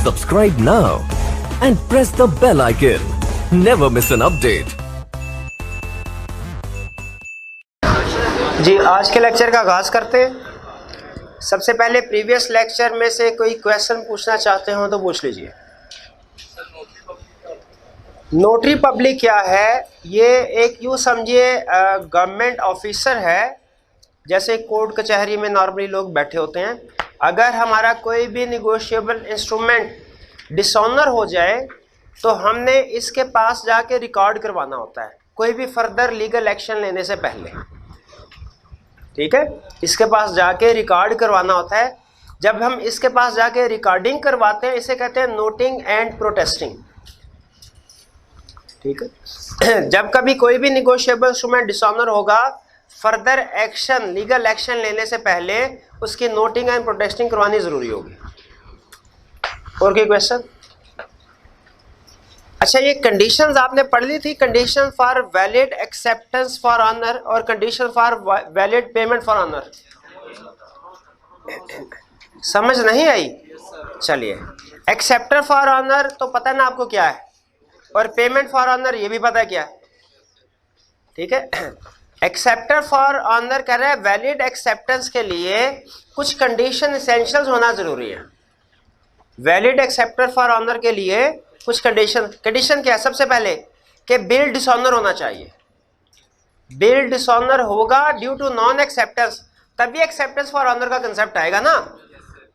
Subscribe now and press the bell icon. Never miss an update. जी, आज के lecture का आगाज़ करते हैं। सबसे पहले प्रीवियस लेक्चर में से कोई क्वेश्चन पूछना चाहते हो तो पूछ लीजिए। नोटरी पब्लिक क्या है? ये एक यूँ समझिए गवर्नमेंट ऑफिसर है, जैसे कोर्ट कचहरी में नॉर्मली लोग बैठे होते हैं। अगर हमारा कोई भी निगोशिएबल इंस्ट्रूमेंट डिसऑनर हो जाए तो हमने इसके पास जाके रिकॉर्ड करवाना होता है, कोई भी फर्दर लीगल एक्शन लेने से पहले। ठीक है, इसके पास जाके रिकॉर्ड करवाना होता है। जब हम इसके पास जाके रिकॉर्डिंग करवाते हैं, इसे कहते हैं नोटिंग एंड प्रोटेस्टिंग। ठीक है, जब कभी कोई भी निगोशिएबल इंस्ट्रूमेंट डिसऑनर होगा, फर्दर एक्शन लीगल एक्शन लेने से पहले उसकी नोटिंग एंड प्रोटेस्टिंग करवानी जरूरी होगी। और कोई क्वेश्चन? अच्छा, ये कंडीशंस आपने पढ़ ली थी, condition for valid acceptance for honour और condition for valid payment for honour. समझ नहीं आई? चलिए, एक्सेप्टर फॉर ऑनर तो पता ना आपको क्या है, और पेमेंट फॉर ऑनर ये भी पता क्या है। ठीक है, एक्सेप्टर फॉर ऑनर कह रहे हैं वैलिड एक्सेप्टेंस के लिए कुछ कंडीशन एसेंशियल्स होना जरूरी है। वैलिड एक्सेप्टर फॉर ऑनर के लिए कुछ कंडीशन क्या है? सबसे पहले कि बिल डिसऑनर होना चाहिए। बिल डिसऑनर होगा ड्यू टू नॉन एक्सेप्टेंस, तभी एक्सेप्टेंस फॉर ऑनर का कंसेप्ट आएगा ना।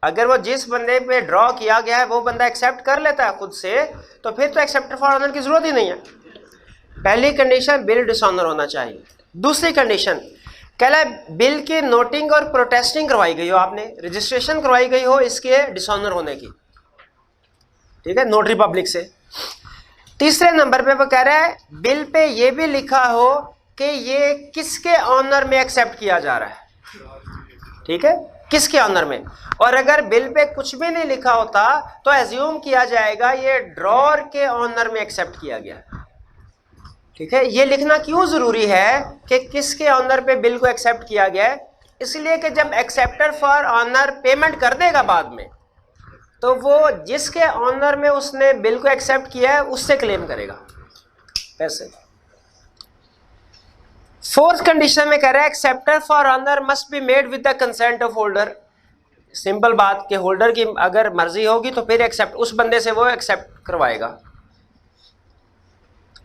अगर वो जिस बंदे पे ड्रॉ किया गया है वो बंदा एक्सेप्ट कर लेता है खुद से, तो फिर तो एक्सेप्टर फॉर ऑनर की जरूरत ही नहीं है। पहली कंडीशन, बिल डिसऑनर होना चाहिए। दूसरी कंडीशन कह रहा है बिल की नोटिंग और प्रोटेस्टिंग करवाई गई हो, आपने रजिस्ट्रेशन करवाई गई हो इसके डिसऑनर होने की। ठीक है, नोटरी पब्लिक से। तीसरे नंबर पे वो कह रहा है बिल पे ये भी लिखा हो कि ये किसके ऑनर में एक्सेप्ट किया जा रहा है। ठीक है, किसके ऑनर में। और अगर बिल पे कुछ भी नहीं लिखा होता तो एज्यूम किया जाएगा ये ड्रॉर के ऑनर में एक्सेप्ट किया गया। ठीक है, ये लिखना क्यों जरूरी है कि किसके ऑनर पे बिल को एक्सेप्ट किया गया है? इसलिए कि जब एक्सेप्टर फॉर ऑनर पेमेंट कर देगा बाद में, तो वो जिसके ऑनर में उसने बिल को एक्सेप्ट किया है उससे क्लेम करेगा पैसे। फोर्थ कंडीशन में कह रहा है acceptor for honour must be made with the consent of holder. Simple बात कि होल्डर की अगर मर्जी होगी तो फिर एक्सेप्ट उस बंदे से वो एक्सेप्ट करवाएगा।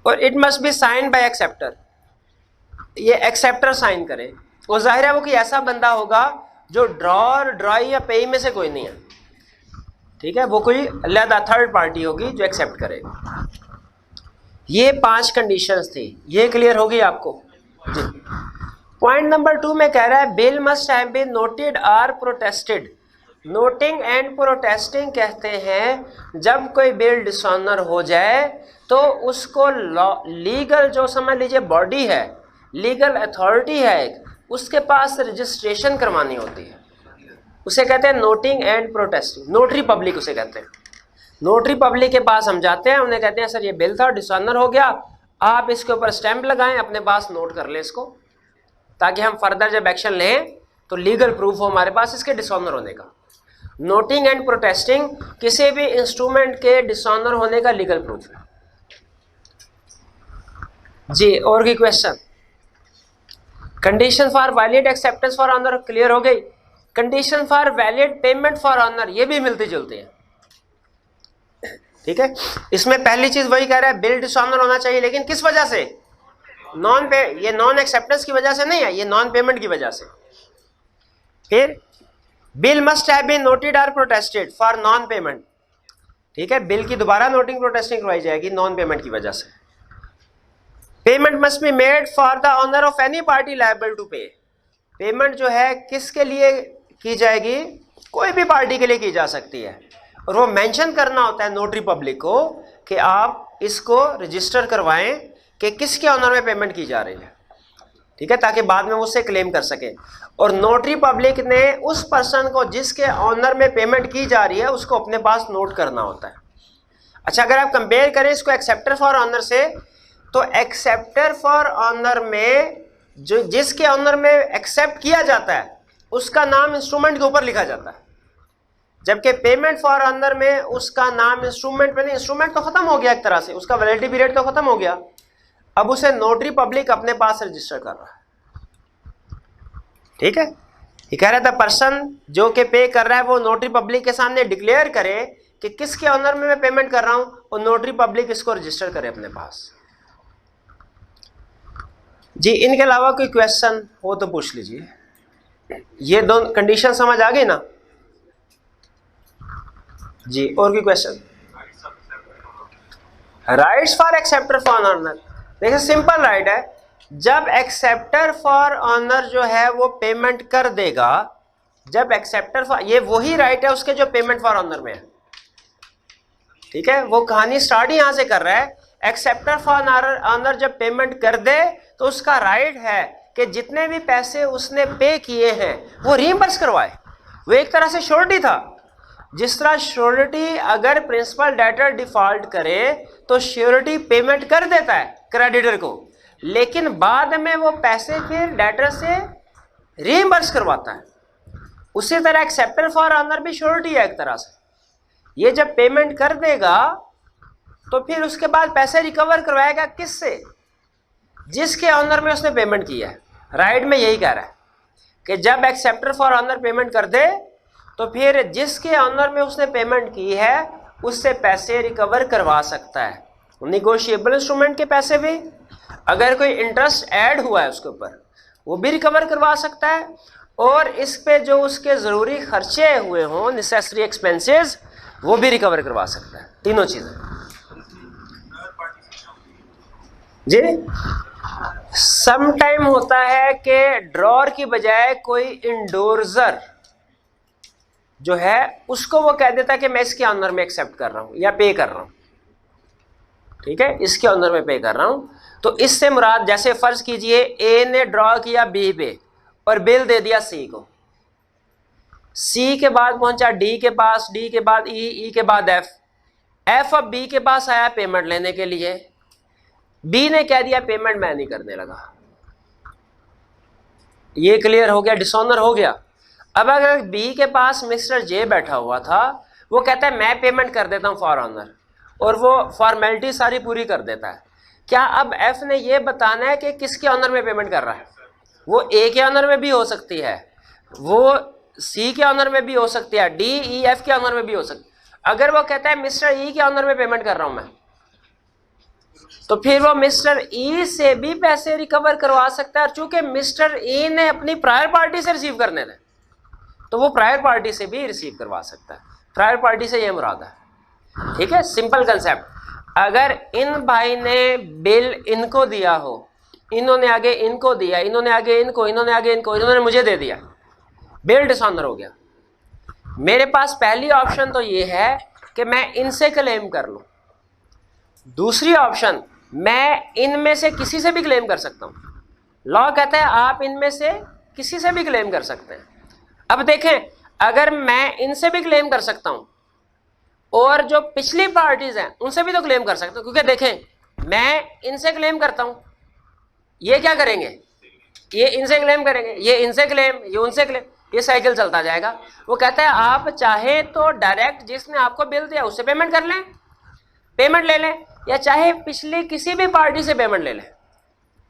और it must be sign by acceptor, ये एक्सेप्टर साइन करे। और जाहिर है वो कोई ऐसा बंदा होगा जो ड्रॉर, ड्रॉई या पेई में से कोई नहीं है। ठीक है, वो कोई अलग थर्ड पार्टी होगी जो एक्सेप्ट करेगा। ये 5 कंडीशंस थी, ये क्लियर होगी आपको जी। पॉइंट नंबर 2 में कह रहा है bill must have been noted और प्रोटेस्टेड। नोटिंग एंड प्रोटेस्टिंग कहते हैं जब कोई बिल डिसऑनर हो जाए तो उसको लीगल जो समझ लीजिए बॉडी है, लीगल अथॉरिटी है एक, उसके पास रजिस्ट्रेशन करवानी होती है। उसे कहते हैं noting and protesting. Notary public उसे कहते हैं। नोटरी पब्लिक के पास हम जाते हैं, उन्हें कहते हैं सर ये बिल था डिसऑनर हो गया, आप इसके ऊपर स्टैंप लगाएं, अपने पास नोट कर लें इसको, ताकि हम फर्दर जब एक्शन लें तो लीगल प्रूफ हो हमारे पास इसके डिसऑनर होने का। नोटिंग एंड प्रोटेस्टिंग किसी भी इंस्ट्रूमेंट के डिसऑनर होने का लीगल प्रूफ है जी। और की question? Condition for valid acceptance for honour clear हो गई। Condition for valid payment for honour ये भी मिलती जुलती है। ठीक है, इसमें पहली चीज वही कह रहा है बिल डिसऑनर होना चाहिए, लेकिन किस वजह से? ये नॉन एक्सेप्टेंस की वजह से नहीं है, ये नॉन पेमेंट की वजह से। फिर bill must have been noted और प्रोटेस्टेड फॉर नॉन पेमेंट। ठीक है, बिल की दोबारा नोटिंग प्रोटेस्टिंग करवाई जाएगी नॉन पेमेंट की वजह से। Payment must be made for the honour of any party liable to pay. Payment जो है किसके लिए की जाएगी? कोई भी पार्टी के लिए की जा सकती है, और वो मेंशन करना होता है नोटरी पब्लिक को कि आप इसको रजिस्टर करवाएं कि किसके ऑनर में पेमेंट की जा रही है। ठीक है, ताकि बाद में उससे क्लेम कर सके। और नोटरी पब्लिक ने उस पर्सन को जिसके ऑनर में पेमेंट की जा रही है उसको अपने पास नोट करना होता है। अच्छा, अगर आप कंपेयर करें इसको एक्सेप्टर फॉर ऑनर से, तो एक्सेप्टर फॉर ऑनर में जो जिसके ऑनर में एक्सेप्ट किया जाता है उसका नाम इंस्ट्रूमेंट के ऊपर लिखा जाता है। जबकि पेमेंट फॉर ऑनर में उसका नाम इंस्ट्रूमेंट पे नहीं, इंस्ट्रूमेंट तो खत्म हो गया एक तरह से, उसका वैलिडिटी पीरियड तो खत्म हो गया, अब उसे नोटरी पब्लिक अपने पास रजिस्टर कर रहा है। ठीक है, ये कह रहा था पर्सन जो कि पे कर रहा है वो नोटरी पब्लिक के सामने डिक्लेयर करे कि किसके ऑनर में मैं पेमेंट कर रहा हूं, और नोटरी पब्लिक इसको रजिस्टर करे अपने पास। जी इनके अलावा कोई क्वेश्चन हो तो पूछ लीजिए। ये दोनों कंडीशन समझ आ गई ना जी? और कोई question? Rights for acceptor for honour, देखिए सिंपल राइट है, जब एक्सेप्टर फॉर ऑनर जो है वो पेमेंट कर देगा, जब एक्सेप्टर फॉर, ये वही राइट है उसके जो पेमेंट फॉर ऑनर में है। ठीक है, वो कहानी स्टार्ट ही यहां से कर रहा है। एक्सेप्टर फॉर ऑनर जब पेमेंट कर दे तो उसका राइट है कि जितने भी पैसे उसने पे किए हैं वो रीइंबर्स करवाए। वो एक तरह से श्योरिटी था। जिस तरह श्योरिटी अगर प्रिंसिपल डेटर डिफॉल्ट करे तो श्योरिटी पेमेंट कर देता है क्रेडिटर को, लेकिन बाद में वो पैसे फिर डेटर से रीइंबर्स करवाता है। उसी तरह एक्सेप्टर फॉर ऑनर भी श्योरिटी है एक तरह से। ये जब पेमेंट कर देगा तो फिर उसके बाद पैसे रिकवर करवाएगा किससे? जिसके ऑनर में उसने पेमेंट किया है। राइट में यही कह रहा है कि जब एक्सेप्टर फॉर ऑनर पेमेंट कर दे तो फिर जिसके ऑनर में उसने पेमेंट की है उससे पैसे रिकवर करवा सकता है। निगोशिएबल इंस्ट्रूमेंट के पैसे भी, अगर कोई इंटरेस्ट ऐड हुआ है उसके ऊपर वो भी रिकवर करवा सकता है, और इस पे जो उसके ज़रूरी खर्चे हुए हों, नेसेसरी एक्सपेंसेस, वो भी रिकवर करवा सकता है। तीनों चीज़ें जी। सम टाइम होता है कि ड्रॉर की बजाय कोई इंडोर्सर जो है उसको वो कह देता है कि मैं इसके ऑनर में एक्सेप्ट कर रहा हूं या पे कर रहा हूं। ठीक है, इसके ऑनर में पे कर रहा हूं। तो इससे मुराद, जैसे फर्ज कीजिए ए ने ड्रॉ किया बी पे और बिल दे दिया सी को, सी के बाद पहुंचा डी के पास, डी के बाद ई, ई के बाद एफ, एफ अब बी के पास आया पेमेंट लेने के लिए, बी ने कह दिया पेमेंट मैं नहीं करने लगा। ये क्लियर हो गया, डिसऑनर हो गया। अब अगर बी के पास मिस्टर जे बैठा हुआ था, वो कहता है मैं पेमेंट कर देता हूं फॉर ऑनर, और वो फॉर्मेलिटी सारी पूरी कर देता है। क्या अब एफ ने ये बताना है कि किसके ऑनर में पेमेंट कर रहा है? वो ए के ऑनर में भी हो सकती है, वो सी के ऑनर में भी हो सकती है, डी ई एफ के ऑनर में भी हो सकती है। अगर वो कहता है मिस्टर ई के ऑनर में पेमेंट कर रहा हूं मैं, तो फिर वो मिस्टर ई से भी पैसे रिकवर करवा सकता है। और चूंकि मिस्टर ई ने अपनी प्रायर पार्टी से रिसीव करने थे, तो वो प्रायर पार्टी से भी रिसीव करवा सकता है। प्रायर पार्टी से ये मुराद है। ठीक है, सिंपल कंसेप्ट। अगर इन भाई ने बिल इनको दिया हो, इन्होंने आगे इनको दिया, इन्होंने आगे इनको, इन्होंने आगे इनको, इन्होंने मुझे दे दिया, बिल डिसऑनर हो गया। मेरे पास पहली ऑप्शन तो ये है कि मैं इनसे क्लेम कर लूं, दूसरी ऑप्शन मैं इनमें से किसी से भी क्लेम कर सकता हूं। लॉ कहता है आप इनमें से किसी से भी क्लेम कर सकते हैं। अब देखें, अगर मैं इनसे भी क्लेम कर सकता हूं और जो पिछली पार्टीज हैं उनसे भी तो क्लेम कर सकता हूं, क्योंकि देखें मैं इनसे क्लेम करता हूं, ये क्या करेंगे, ये इनसे क्लेम करेंगे, ये इनसे क्लेम, ये उनसे क्लेम, ये साइकिल चलता जाएगा। वो कहता है आप चाहे तो डायरेक्ट जिसने आपको बिल दिया उससे पेमेंट कर लें, पेमेंट ले लें, या चाहे पिछली किसी भी पार्टी से पेमेंट ले लें।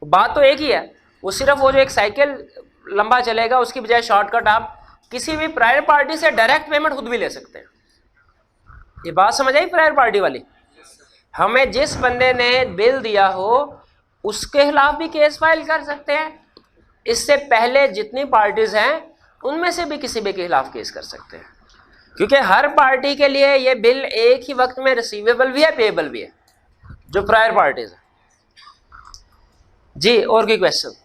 बात तो एक ही है, वो सिर्फ वो जो एक साइकिल लंबा चलेगा उसकी बजाय शॉर्टकट आप किसी भी प्रायर पार्टी से डायरेक्ट पेमेंट खुद भी ले सकते हैं। ये बात समझ आई प्रायर पार्टी वाली? हमें जिस बंदे ने बिल दिया हो उसके खिलाफ भी केस फाइल कर सकते हैं, इससे पहले जितनी पार्टीज हैं उनमें से भी किसी भी के खिलाफ केस कर सकते हैं, क्योंकि हर पार्टी के लिए ये बिल एक ही वक्त में रिसीवेबल भी है, पेएबल भी है, जो प्रायर पार्टीज है। जी और कोई क्वेश्चन?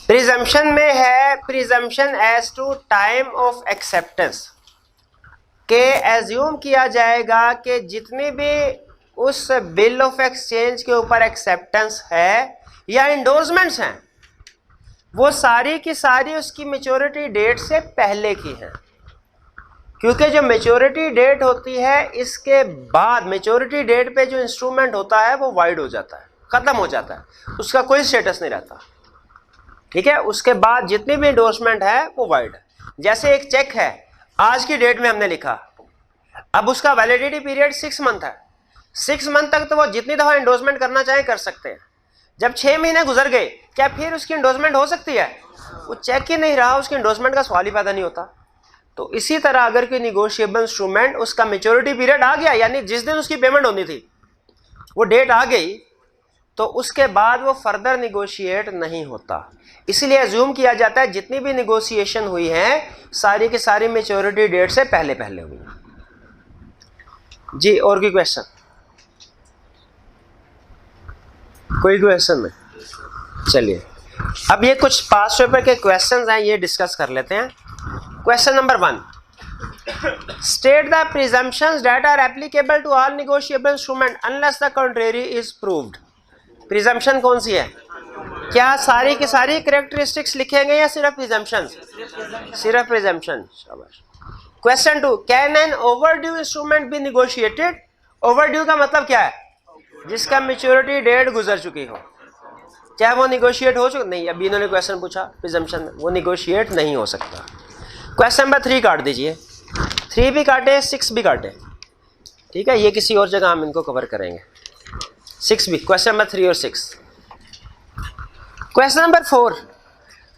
प्रिजम्पशन में है, presumption as to time of acceptance, के एज्यूम किया जाएगा कि जितनी भी उस बिल ऑफ एक्सचेंज के ऊपर एक्सेप्टेंस है या इंडोर्समेंट्स हैं वो सारी की सारी उसकी मैच्योरिटी डेट से पहले की हैं, क्योंकि जो मैच्योरिटी डेट होती है इसके बाद मैच्योरिटी डेट पे जो इंस्ट्रूमेंट होता है वो वाइड हो जाता है, ख़त्म हो जाता है, उसका कोई स्टेटस नहीं रहता। ठीक है, उसके बाद जितनी भी इंडोर्समेंट है वो वाइड। जैसे एक चेक है, आज की डेट में हमने लिखा, अब उसका वैलिडिटी पीरियड 6 मंथ है, 6 मंथ तक तो वो जितनी दफा इंडोर्समेंट करना चाहे कर सकते हैं। जब 6 महीने गुजर गए, क्या फिर उसकी इंडोर्समेंट हो सकती है? वो चेक ही नहीं रहा, उसकी इंडोर्समेंट का सवाल ही पैदा नहीं होता। तो इसी तरह अगर कोई निगोशिएबल इंस्ट्रूमेंट उसका मेच्योरिटी पीरियड आ गया, यानी जिस दिन उसकी पेमेंट होनी थी वो डेट आ गई, तो उसके बाद वो फर्दर निगोशिएट नहीं होता। इसलिए अज्यूम किया जाता है जितनी भी निगोशिएशन हुई है सारी की सारी मेच्योरिटी डेट से पहले पहले हुई है। जी, और कोई क्वेश्चन? कोई क्वेश्चन नहीं? चलिए, अब ये कुछ पास्ट पेपर के क्वेश्चंस हैं, ये डिस्कस कर लेते हैं। Question number 1, state the presumptions that are applicable to all negotiable instrument unless the contrary is proved. Presumption कौन सी है? क्या सारी की सारी कैरेक्टरिस्टिक्स लिखेंगे या सिर्फ प्रिजम्पशंस? सिर्फ प्रिजम्पशन। शाबाश। Question 2, can an overdue instrument be negotiated? Overdue का मतलब क्या है? जिसका मैच्योरिटी डेट गुजर चुकी हो। क्या वो निगोशिएट हो चुका? नहीं, अभी इन्होंने क्वेश्चन पूछा प्रिजम्पशन में, वो निगोशिएट नहीं हो सकता। क्वेश्चन नंबर 3 काट दीजिए, 3 भी काटे 6 भी काटे, ठीक है, ये किसी और जगह हम इनको कवर करेंगे। 6 भी, क्वेश्चन नंबर 3 और 6। क्वेश्चन नंबर 4,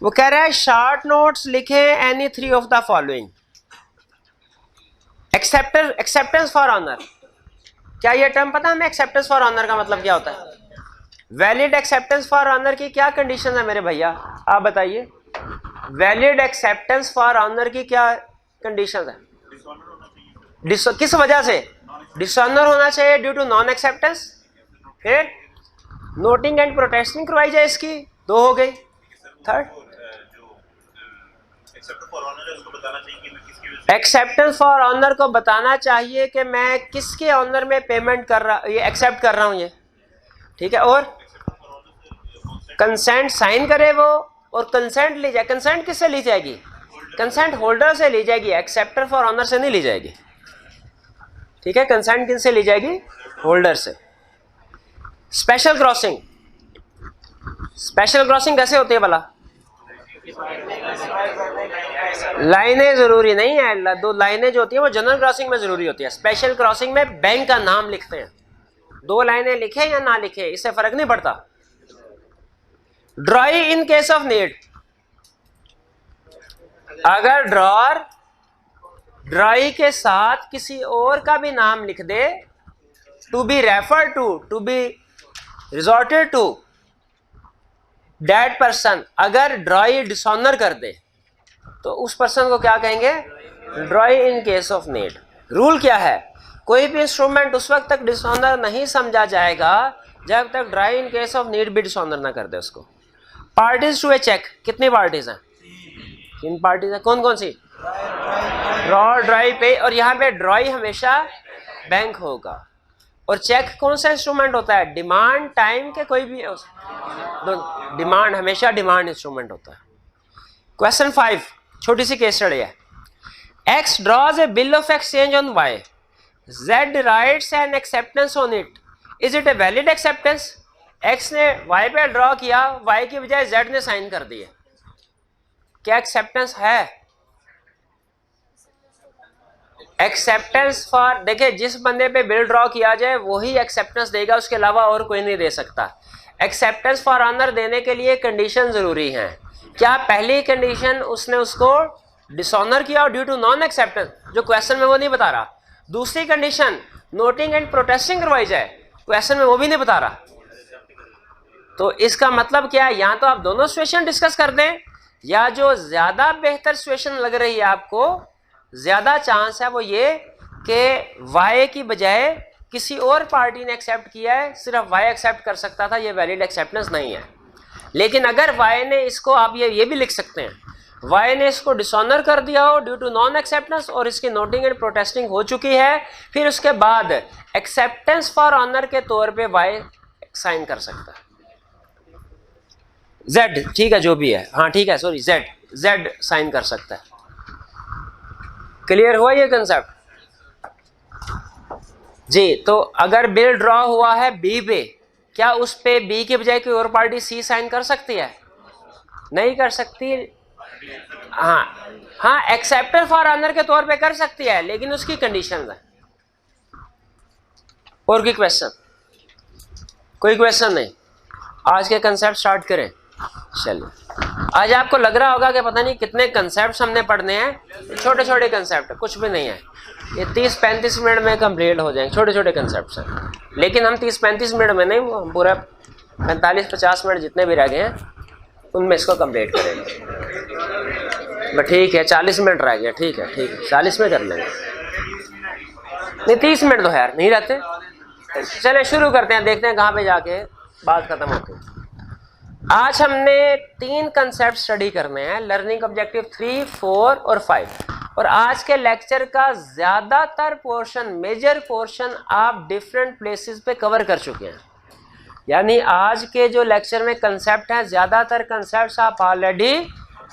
वो कह रहा है शॉर्ट नोट्स लिखे any 3 of the following. Acceptance for honour, क्या ये टर्म पता है हमें? एक्सेप्टेंस फॉर ऑनर का मतलब क्या होता है? वैलिड एक्सेप्टेंस फॉर ऑनर की क्या कंडीशन है मेरे भैया, आप बताइए। वैलिड एक्सेप्टेंस फॉर ऑनर की क्या कंडीशन है? किस वजह से? डिसऑनर होना चाहिए ड्यू टू नॉन एक्सेप्टेंस, फिर नोटिंग एंड प्रोटेस्टिंग करवाई जाए, इसकी 2 हो गई। थर्ड, एक्सेप्टेंस फॉर ऑनर को बताना चाहिए कि मैं किसके ऑनर में पेमेंट कर रहा, ये एक्सेप्ट कर रहा हूं ये, ठीक है। और कंसेंट साइन करे वो, और कंसेंट ली जाए। कंसेंट किससे ली जाएगी? कंसेंट होल्डर से ली जाएगी, एक्सेप्टर फॉर ऑनर से नहीं ली जाएगी, ठीक है। कंसेंट किससे ली जाएगी? होल्डर से। स्पेशल क्रॉसिंग, स्पेशल क्रॉसिंग कैसे होती है भला? लाइनें जरूरी नहीं है, 2 लाइनें जो होती है वो जनरल क्रॉसिंग में जरूरी होती है। स्पेशल क्रॉसिंग में बैंक का नाम लिखते हैं, 2 लाइनें लिखे या ना लिखे इससे फर्क नहीं पड़ता। Drawee in case of need, अगर ड्रॉर ड्रॉई के साथ किसी और का भी नाम लिख दे, to be refer to be resorted to that person, अगर ड्रॉई डिसऑनर कर दे तो उस पर्सन को क्या कहेंगे? ड्रॉई in case of need. Rule क्या है? कोई भी इंस्ट्रूमेंट उस वक्त तक डिसऑनर नहीं समझा जाएगा जब तक ड्रॉई इन केस ऑफ नीड भी डिसऑनर ना कर दे उसको। पार्टीज टू ए चेक, कितनी पार्टीज हैं? 3 पार्टीज हैं। कौन कौन सी? ड्रॉ, ड्रॉई, पे, और यहाँ पे ड्रॉई हमेशा बैंक होगा। और चेक कौन सा इंस्ट्रूमेंट होता है? डिमांड टाइम के कोई भी डिमांड, हमेशा डिमांड इंस्ट्रूमेंट होता है। क्वेश्चन 5, छोटी सी केस स्टडी है। X draws a bill of exchange on Y. Z writes an acceptance on it. Is it a valid acceptance? X ने Y पे ड्रॉ किया, Y की बजाय Z ने साइन कर दिया, क्या एक्सेप्टेंस है? एक्सेप्टेंस फॉर, देखिए जिस बंदे पे बिल ड्रॉ किया जाए वही एक्सेप्टेंस देगा, उसके अलावा और कोई नहीं दे सकता। एक्सेप्टेंस फॉर ऑनर देने के लिए कंडीशन जरूरी है। क्या पहली कंडीशन उसने उसको डिसऑनर किया और ड्यू टू नॉन एक्सेप्टेंस, जो क्वेश्चन में वो नहीं बता रहा। दूसरी कंडीशन नोटिंग एंड प्रोटेस्टिंग करवाई जाए, क्वेश्चन में वो भी नहीं बता रहा। तो इसका मतलब क्या है? या तो आप दोनों सिचुएशन डिस्कस कर दें, या जो ज्यादा बेहतर सिचुएशन लग रही है आपको, ज्यादा चांस है वो ये कि वाई की बजाय किसी और पार्टी ने एक्सेप्ट किया है, सिर्फ वाई एक्सेप्ट कर सकता था, ये वैलिड एक्सेप्टेंस नहीं है। लेकिन अगर वाई ने इसको, आप ये भी लिख सकते हैं, वाई ने इसको डिसऑनर कर दिया हो ड्यू टू नॉन एक्सेप्टेंस और इसकी नोटिंग एंड प्रोटेस्टिंग हो चुकी है, फिर उसके बाद एक्सेप्टेंस फॉर ऑनर के तौर पे वाई साइन कर सकता है। जेड, ठीक है, जो भी है, हाँ ठीक है, सॉरी, जेड साइन कर सकता है। क्लियर हुआ ये कंसेप्ट जी? तो अगर बिल ड्रॉ हुआ है बी पे, क्या उस पे बी के बजाय कोई और पार्टी सी साइन कर सकती है? नहीं कर सकती। हाँ हाँ, एक्सेप्टर फॉर ऑनर के तौर पे कर सकती है, लेकिन उसकी कंडीशन है। और कोई क्वेश्चन? कोई क्वेश्चन नहीं? आज के कंसेप्ट स्टार्ट करें। चलिए, आज आपको लग रहा होगा कि पता नहीं कितने कंसेप्ट हमने पढ़ने हैं। छोटे छोटे कंसेप्ट, कुछ भी नहीं है। ये 30-35 मिनट में कंप्लीट हो जाएंगे, छोटे छोटे कंसेप्ट हैं। लेकिन हम 30-35 मिनट में नहीं, हम पूरा 45-50 मिनट जितने भी रह गए हैं उनमें इसको कंप्लीट करेंगे। ठीक है, 40 मिनट रह गया। ठीक है 40 में कर लेंगे। नहीं 30 मिनट तो यार नहीं रहते। चले शुरू करते हैं, देखते हैं कहाँ पे जाके बात खत्म होती है। आज हमने 3 कंसेप्ट स्टडी करने हैं, लर्निंग ऑब्जेक्टिव 3, 4 और 5। और आज के लेक्चर का ज़्यादातर पोर्शन, मेजर पोर्शन आप डिफरेंट प्लेसेस पे कवर कर चुके हैं। यानी आज के जो लेक्चर में कंसेप्ट हैं, ज़्यादातर कंसेप्ट आप ऑलरेडी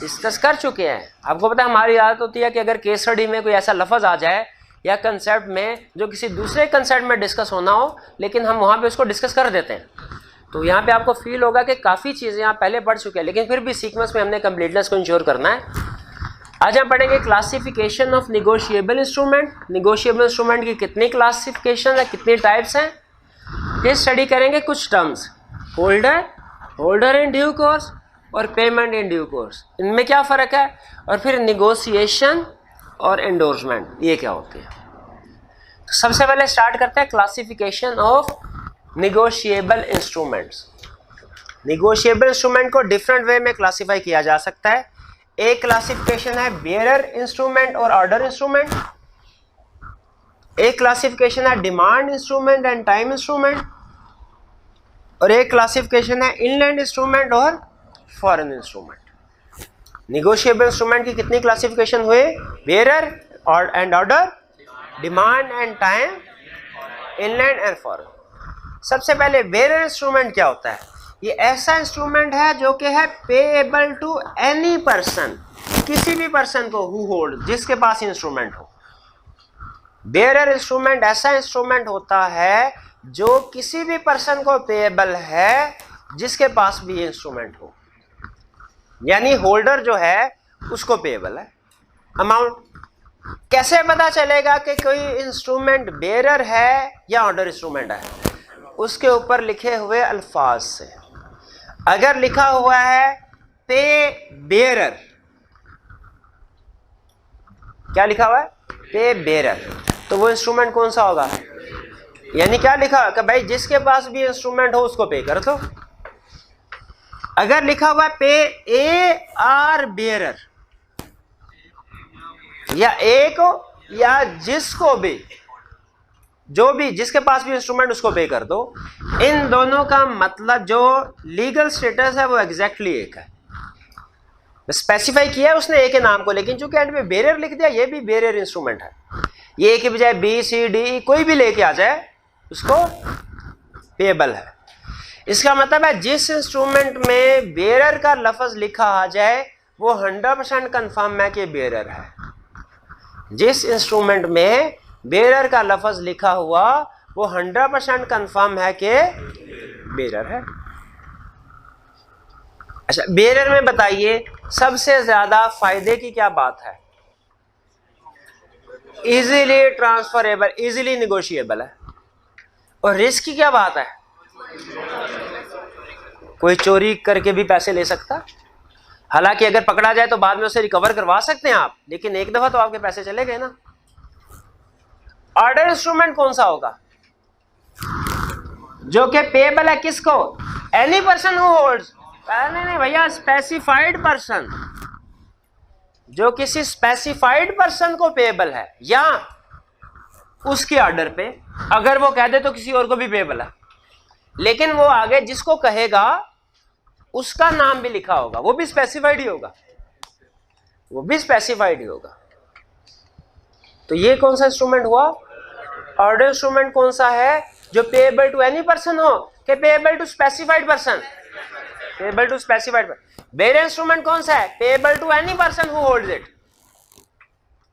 डिस्कस कर चुके हैं। आपको पता है हमारी आदत होती है कि अगर केस स्टडी में कोई ऐसा लफ्ज़ आ जाए या कंसेप्ट में जो किसी दूसरे कंसेप्ट में डिस्कस होना हो, लेकिन हम वहाँ पे उसको डिस्कस कर देते हैं। तो यहाँ पे आपको फील होगा कि काफ़ी चीज़ें आप पहले पढ़ चुके हैं, लेकिन फिर भी सीक्वेंस में हमने कंप्लीटनेस को इंश्योर करना है। आज हम पढ़ेंगे classification of negotiable instrument. Negotiable instrument की कितनी क्लासिफिकेशन है, कितनी टाइप्स हैं। फिर स्टडी करेंगे कुछ terms, holder, holder in due course और पेमेंट इन ड्यू कोर्स, इनमें क्या फ़र्क है। और फिर निगोशिएशन और एंडोर्समेंट, ये क्या होती है। तो सबसे पहले स्टार्ट करते हैं classification of negotiable instruments. Negotiable instrument को डिफरेंट वे में क्लासिफाई किया जा सकता है। एक क्लासिफिकेशन है बेयरर इंस्ट्रूमेंट और ऑर्डर इंस्ट्रूमेंट। एक क्लासिफिकेशन है demand instrument and time instrument. और एक क्लासिफिकेशन है इनलैंड इंस्ट्रूमेंट और फॉरेन इंस्ट्रूमेंट। निगोशिएबल इंस्ट्रूमेंट की कितनी क्लासिफिकेशन हुए? Bearer and order, demand and time, inland and foreign. सबसे पहले बेयरर इंस्ट्रूमेंट क्या होता है? ये ऐसा इंस्ट्रूमेंट है जो कि है पेएबल टू एनी पर्सन, किसी भी पर्सन को हु होल्ड, जिसके पास इंस्ट्रूमेंट हो। बेयरर इंस्ट्रूमेंट ऐसा इंस्ट्रूमेंट होता है जो किसी भी पर्सन को पेएबल है जिसके पास भी इंस्ट्रूमेंट हो। यानी होल्डर जो है उसको पेएबल है अमाउंट। कैसे पता चलेगा कि कोई इंस्ट्रूमेंट बेयरर है या ऑर्डर इंस्ट्रूमेंट है? उसके ऊपर लिखे हुए अल्फाज से। अगर लिखा हुआ है पे बेयरर, क्या लिखा हुआ है? पे बेयरर, तो वो इंस्ट्रूमेंट कौन सा होगा? यानी क्या लिखा है कि भाई जिसके पास भी इंस्ट्रूमेंट हो उसको पे कर दो। अगर लिखा हुआ है पे ए आर बेयरर, या एक या जिसको भी, जो भी जिसके पास भी इंस्ट्रूमेंट उसको पे कर दो, इन दोनों का मतलब जो लीगल स्टेटस है वो एग्जैक्टली एक है। स्पेसिफाई किया है उसने ए के नाम को, लेकिन चूंकि एंड में बेयरर लिख दिया, ये भी बेयरर इंस्ट्रूमेंट है। ये ए के बजाय बी सी डी कोई भी लेके आ जाए उसको पेएबल है। इसका मतलब है जिस इंस्ट्रूमेंट में बेयरर का लफ्ज लिखा आ जाए वो 100% कन्फर्म है कि बेयरर है। जिस इंस्ट्रूमेंट में बेयरर का लफ्ज लिखा हुआ वो 100% कन्फर्म है कि बेयरर है। अच्छा, बेयरर में बताइए सबसे ज्यादा फायदे की क्या बात है? इजीली ट्रांसफरेबल, इजीली निगोशिएबल है। और रिस्क की क्या बात है? कोई चोरी करके भी पैसे ले सकता। हालांकि अगर पकड़ा जाए तो बाद में उसे रिकवर करवा सकते हैं आप, लेकिन एक दफा तो आपके पैसे चले गए ना। ऑर्डर इंस्ट्रूमेंट कौन सा होगा? जो कि पेएबल है किसको? Any person who holds. नहीं भैया, स्पेसिफाइड पर्सन, जो किसी स्पेसिफाइड पर्सन को पेएबल है या उसके ऑर्डर पे। अगर वो कह दे तो किसी और को भी पेएबल है, लेकिन वो आगे जिसको कहेगा उसका नाम भी लिखा होगा, वो भी स्पेसिफाइड ही होगा, वो भी स्पेसिफाइड ही होगा। तो ये कौन सा इंस्ट्रूमेंट हुआ? ऑर्डर इंस्ट्रूमेंट कौन सा है? जो पेएबल टू एनी पर्सन हो कि payable to specified person? Payable to specified person. Bearer instrument कौन सा है? Payable to any person who holds it.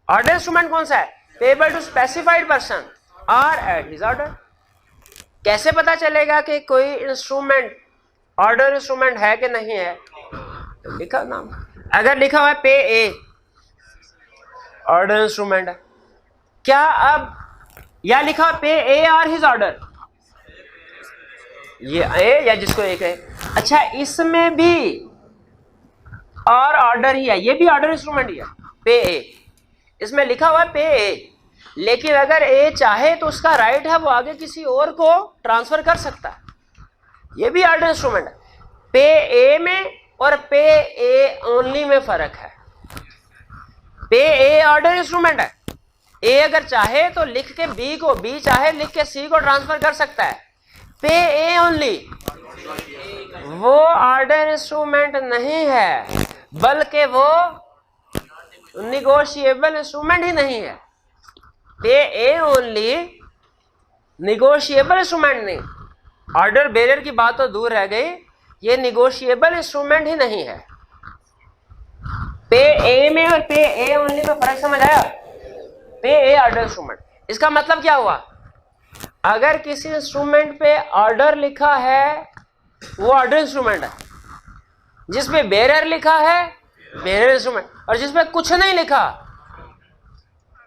Order instrument कौन सा है? पेएबल टू स्पेसिफाइड पर्सन और एट हिज ऑर्डर। कैसे पता चलेगा कि कोई इंस्ट्रूमेंट ऑर्डर इंस्ट्रूमेंट है कि नहीं है? लिखा नाम। अगर लिखा हुआ है पे ए, ऑर्डर इंस्ट्रूमेंट है क्या? अब या लिखा हुआ पे ए और हिज ऑर्डर, ये ए या जिसको एक है। अच्छा, इसमें भी और ऑर्डर ही है, ये भी ऑर्डर इंस्ट्रूमेंट ही है, पे ए। इसमें लिखा हुआ है पे ए, लेकिन अगर ए चाहे तो उसका राइट है वो आगे किसी और को ट्रांसफर कर सकता है, ये भी ऑर्डर इंस्ट्रूमेंट है। पे ए में और पे ए ओनली में फर्क है। पे ए ऑर्डर इंस्ट्रूमेंट है, ए अगर चाहे तो लिख के बी को, बी चाहे लिख के सी को ट्रांसफर कर सकता है। पे ए ओनली वो ऑर्डर इंस्ट्रूमेंट नहीं है, बल्कि वो निगोशिएबल इंस्ट्रूमेंट ही नहीं है। पे ए ओनली निगोशिएबल इंस्ट्रूमेंट नहीं, ऑर्डर बेरर की बात तो दूर रह गई, ये निगोशिएबल इंस्ट्रूमेंट ही नहीं है। पे ए में और पे ए ओनली में फर्क समझ आया? पे ए ऑर्डर इंस्ट्रूमेंट, इसका मतलब क्या हुआ? अगर किसी इंस्ट्रूमेंट पे ऑर्डर लिखा है वो ऑर्डर इंस्ट्रूमेंट है, जिसपे बेरर लिखा है बेरर इंस्ट्रूमेंट, और जिसपे कुछ नहीं लिखा,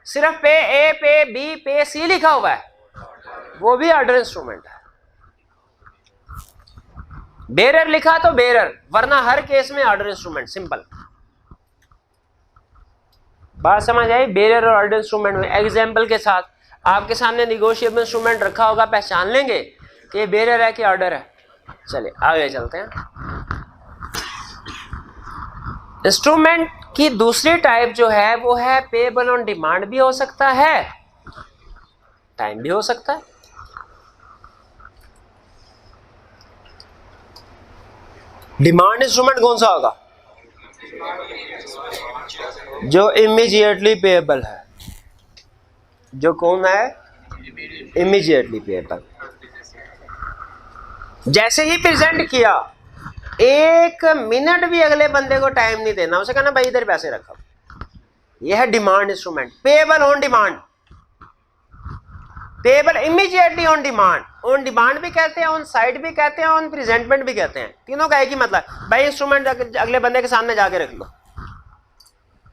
सिर्फ पे ए पे बी पे सी लिखा हुआ है, वो भी ऑर्डर इंस्ट्रूमेंट है। बेरर लिखा तो बेरर, वरना हर केस में ऑर्डर इंस्ट्रूमेंट। सिंपल बात समझ आई? बेरर और ऑर्डर इंस्ट्रूमेंट में एग्जाम्पल के साथ आपके सामने निगोशिएबल इंस्ट्रूमेंट रखा होगा, पहचान लेंगे कि ये बेरर है कि ऑर्डर है। चलिए आगे चलते हैं। इंस्ट्रूमेंट की दूसरी टाइप जो है वो है पेएबल ऑन डिमांड, भी हो सकता है, टाइम भी हो सकता है। डिमांड इंस्ट्रूमेंट कौन सा होगा? जो इमीडिएटली पेएबल है। जो कौन है? Immediately payable. जैसे ही प्रेजेंट किया, एक मिनट भी अगले बंदे को टाइम नहीं देना, उसे कहना भाई इधर पैसे रखो। यह है demand instrument, payable on demand. Payable immediately on demand, on demand भी कहते हैं, ऑन साइट भी कहते हैं, ऑन प्रेजेंटमेंट भी कहते हैं। तीनों का एक ही मतलब, भाई इंस्ट्रूमेंट अगले बंदे के सामने जाके रख लो,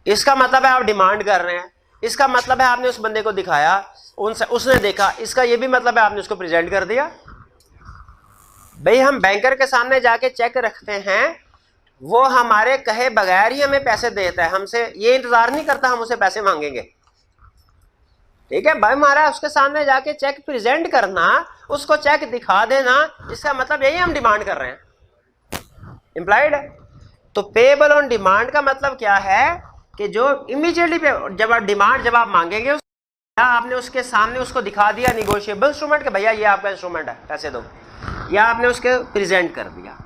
इसका मतलब है आप डिमांड कर रहे हैं, इसका मतलब है आपने उस बंदे को दिखाया, उसने देखा, इसका ये भी मतलब है आपने उसको प्रेजेंट कर दिया। भाई हम बैंकर के सामने जाके चेक रखते हैं, वो हमारे कहे बगैर ही हमें पैसे देता है, हमसे ये इंतजार नहीं करता हम उसे पैसे मांगेंगे। ठीक है भाई, हमारा उसके सामने जाके चेक प्रेजेंट करना, उसको चेक दिखा देना, इसका मतलब यही हम डिमांड कर रहे हैं, इंप्लाइड है। तो पेएबल ऑन डिमांड का मतलब क्या है कि जो इमीडिएटली जब आप डिमांड जब आप मांगेंगे, या आपने उसके सामने उसको दिखा दिया निगोशिएबल इंस्ट्रूमेंट कि भैया ये आपका इंस्ट्रूमेंट है, पैसे दो, या आपने उसके प्रेजेंट कर दिया,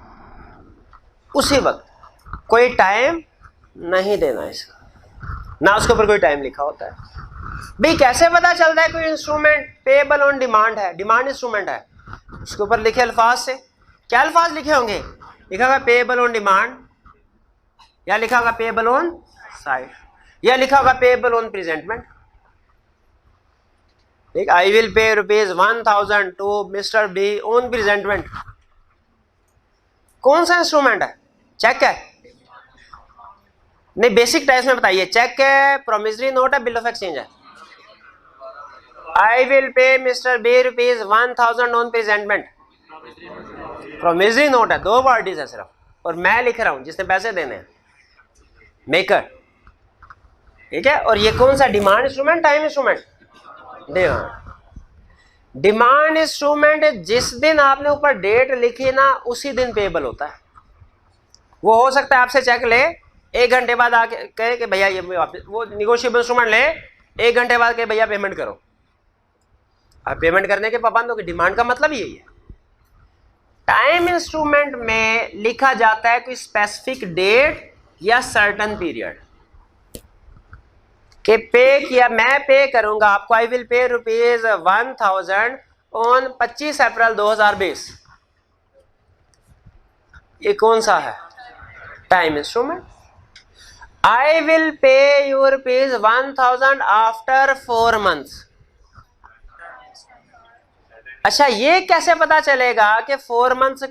उसी वक्त कोई टाइम नहीं देना इसका, ना उसके ऊपर कोई टाइम लिखा होता है। भाई कैसे पता चलता है कोई इंस्ट्रूमेंट पेएबल ऑन डिमांड है, डिमांड इंस्ट्रूमेंट है? उसके ऊपर लिखे अल्फाज से। क्या अल्फाज लिखे होंगे? लिखा होगा पेएबल ऑन डिमांड, या लिखा होगा पेएबल ऑन साइट, या लिखा होगा पेएबल ऑन प्रेजेंटमेंट। ठीक, आई will pay ₹1000 to mister B on presentment. कौन सा इंस्ट्रूमेंट है? चेक है? नहीं, बेसिक टाइप्स में बताइए। चेक है, प्रोमिसरी नोट है, बिल ऑफ एक्सचेंज है? I will pay mister B ₹1000 on presentment, promissory note है, दो पार्टीज है सिर्फ, और मैं लिख रहा हूं जिसने पैसे देने हैं, मेकर। ठीक है, और ये कौन सा? Demand instrument, time instrument? Demand instrument जिस दिन आपने ऊपर डेट लिखी ना, उसी दिन पेएबल होता है। वो हो सकता है आपसे चेक ले, 1 घंटे बाद आके कहे कि भैया ये वापस, वो निगोशिएबल इंस्ट्रूमेंट ले, 1 घंटे बाद कहे भैया पेमेंट करो। आप पेमेंट करने के पाबंद हो कि डिमांड का मतलब यही है। टाइम इंस्ट्रूमेंट में लिखा जाता है कोई स्पेसिफिक डेट या सर्टन पीरियड कि पे किया, मैं पे करूंगा आपको, आई विल पे ₹1000 ऑन 25 अप्रैल 2020। ये कौन सा है? Time instrument. आई विल पे यू ₹1000 आफ्टर 4 months। अच्छा, ये कैसे पता चलेगा कि 4 months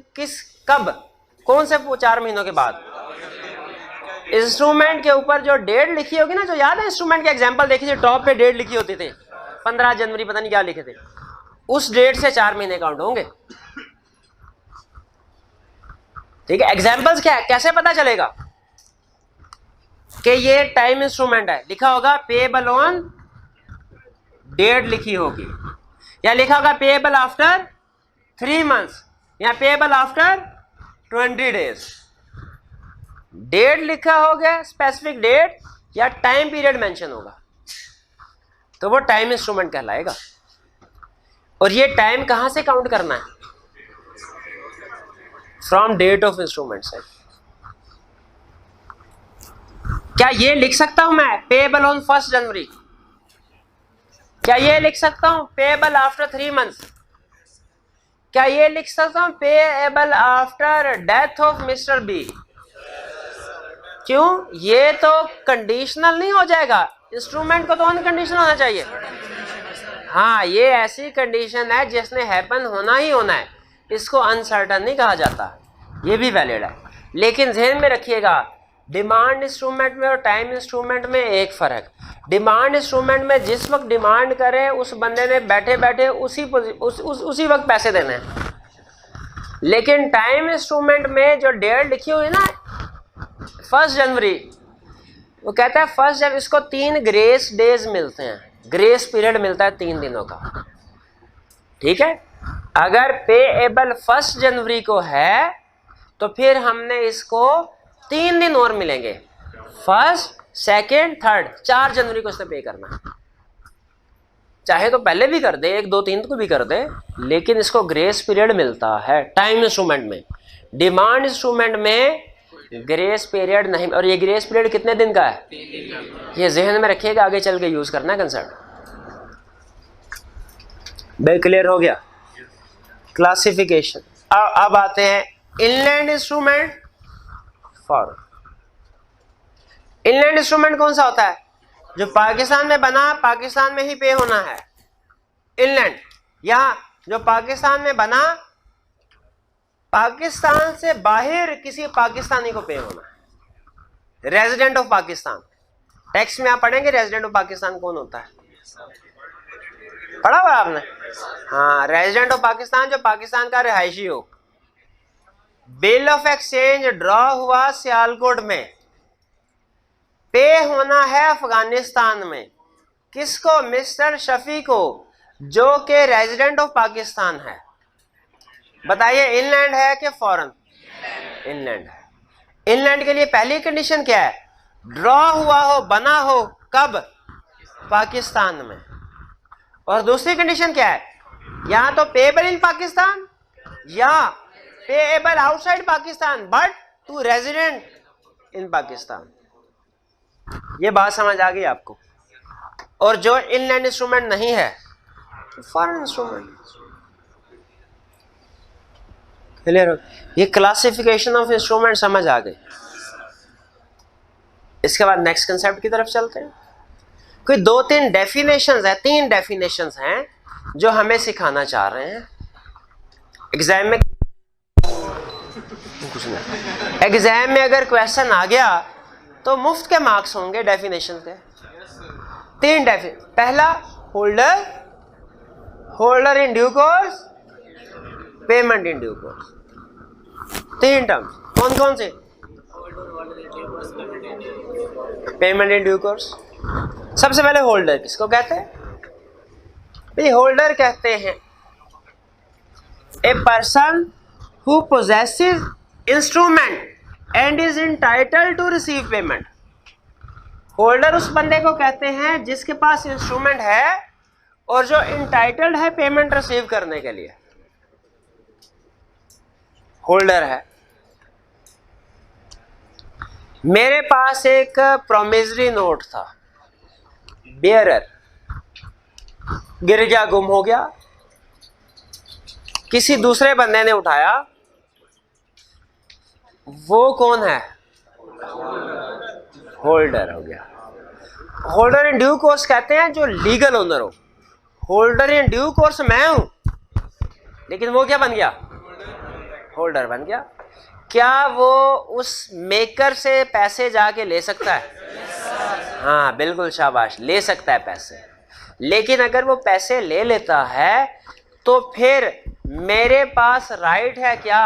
कब, कौन से 4 महीनों के बाद? इंस्ट्रूमेंट के ऊपर जो डेट लिखी होगी ना, जो याद है इंस्ट्रूमेंट के एग्जांपल देखी थी, टॉप पे डेट लिखी होती थी 15 जनवरी पता नहीं क्या लिखे थे, उस डेट से 4 महीने काउंट होंगे। ठीक है, एग्जांपल्स क्या है, कैसे पता चलेगा कि ये टाइम इंस्ट्रूमेंट है? लिखा होगा पेएबल ऑन, डेट लिखी होगी, या लिखा होगा पेएबल आफ्टर 3 months या पेएबल आफ्टर 20 days। डेट लिखा होगा, स्पेसिफिक डेट या टाइम पीरियड मेंशन होगा, तो वो टाइम इंस्ट्रूमेंट कहलाएगा। और ये टाइम कहां से काउंट करना है? फ्रॉम डेट ऑफ इंस्ट्रूमेंट से। क्या ये लिख सकता हूं मैं पेएबल ऑन 1 जनवरी? क्या ये लिख सकता हूं पेएबल आफ्टर 3 months? क्या ये लिख सकता हूं payable after death of mister B? क्यों? ये तो कंडीशनल नहीं हो जाएगा, इंस्ट्रूमेंट को तो अनकंडीशनल होना चाहिए। हाँ, ये ऐसी कंडीशन है जिसने हैपन होना ही होना है, इसको अनसर्टन नहीं कहा जाता, ये भी वैलिड है। लेकिन ध्यान में रखिएगा, डिमांड इंस्ट्रूमेंट में और टाइम इंस्ट्रूमेंट में एक फ़र्क। डिमांड इंस्ट्रूमेंट में जिस वक्त डिमांड करे उस बंदे ने बैठे बैठे उसी वक्त पैसे देने हैं। लेकिन टाइम इंस्ट्रूमेंट में जो डेट लिखी हुई ना 1 जनवरी, वो कहता है 1 जनवरी, इसको 3 ग्रेस डेज मिलते हैं, ग्रेस पीरियड मिलता है 3 दिनों का। ठीक है, अगर पेएबल 1 जनवरी को है तो फिर हमने इसको 3 दिन और मिलेंगे, 1st, 2nd, 3rd, 4 जनवरी को इसने पे करना है। चाहे तो पहले भी कर दे, 1, 2, 3 को भी कर दे, लेकिन इसको ग्रेस पीरियड मिलता है टाइम इंस्ट्रूमेंट में। डिमांड इंस्ट्रूमेंट में ग्रेस पीरियड नहीं। और ये ग्रेस पीरियड कितने दिन का है, ये जहन में रखिएगा, आगे चल के यूज करना है कंसेप्ट। भाई क्लियर हो गया? क्लासिफिकेशन। अब आते हैं inland instrument, foreign. Inland instrument कौन सा होता है? जो पाकिस्तान में बना, पाकिस्तान में ही पे होना है। इनलैंड, यहां जो पाकिस्तान में बना, पाकिस्तान से बाहर किसी पाकिस्तानी को पे होना है। रेजिडेंट ऑफ पाकिस्तान, टेक्स्ट में आप पढ़ेंगे रेजिडेंट ऑफ पाकिस्तान कौन होता है, पढ़ा हुआ आपने? हाँ, रेजिडेंट ऑफ पाकिस्तान जो पाकिस्तान का रिहायशी हो। बिल ऑफ एक्सचेंज ड्रॉ हुआ सियालकोट में, पे होना है अफगानिस्तान में। किसको? मिस्टर शफी को, जो कि रेजिडेंट ऑफ पाकिस्तान है। बताइए इनलैंड है कि फॉरेन? इनलैंड है। इनलैंड के लिए पहली कंडीशन क्या है? ड्रॉ हुआ हो, बना हो, कब? पाकिस्तान में। और दूसरी कंडीशन क्या है? यहां तो पेएबल इन पाकिस्तान या payable outside Pakistan but to resident in Pakistan. ये बात समझ आ गई आपको? और जो इनलैंड इंस्ट्रूमेंट नहीं है, फॉरेन इंस्ट्रूमेंट। क्लियर हो? ये क्लासिफिकेशन ऑफ इंस्ट्रूमेंट समझ आ गई। इसके बाद नेक्स्ट कंसेप्ट की तरफ चलते हैं। कोई 2-3 डेफिनेशंस है, 3 डेफिनेशंस हैं जो हमें सिखाना चाह रहे हैं। एग्जाम में कुछ नहीं, एग्जाम में अगर क्वेश्चन आ गया तो मुफ्त के मार्क्स होंगे डेफिनेशन के। 3 डेफिनेशन। पहला, holder, holder in due course, payment in due course. 3 terms कौन कौन से? Payment in due course. सबसे पहले होल्डर किसको कहते हैं? भाई होल्डर कहते हैं a person who possesses instrument and is entitled to receive payment. Holder उस बंदे को कहते हैं जिसके पास इंस्ट्रूमेंट है और जो इंटाइटल्ड है पेमेंट रिसीव करने के लिए, होल्डर है। मेरे पास एक प्रोमिसरी नोट था, बेयरर गिर गया, गुम हो गया, किसी दूसरे बंदे ने उठाया, वो कौन है? होल्डर हो गया। होल्डर इन ड्यू कोर्स कहते हैं जो लीगल ओनर हो। होल्डर इन ड्यू कोर्स मैं हूं, लेकिन वो क्या बन गया? होल्डर बन गया। क्या वो उस मेकर से पैसे जाके ले सकता है? हाँ बिल्कुल, शाबाश, ले सकता है पैसे। लेकिन अगर वो पैसे ले लेता है तो फिर मेरे पास राइट है क्या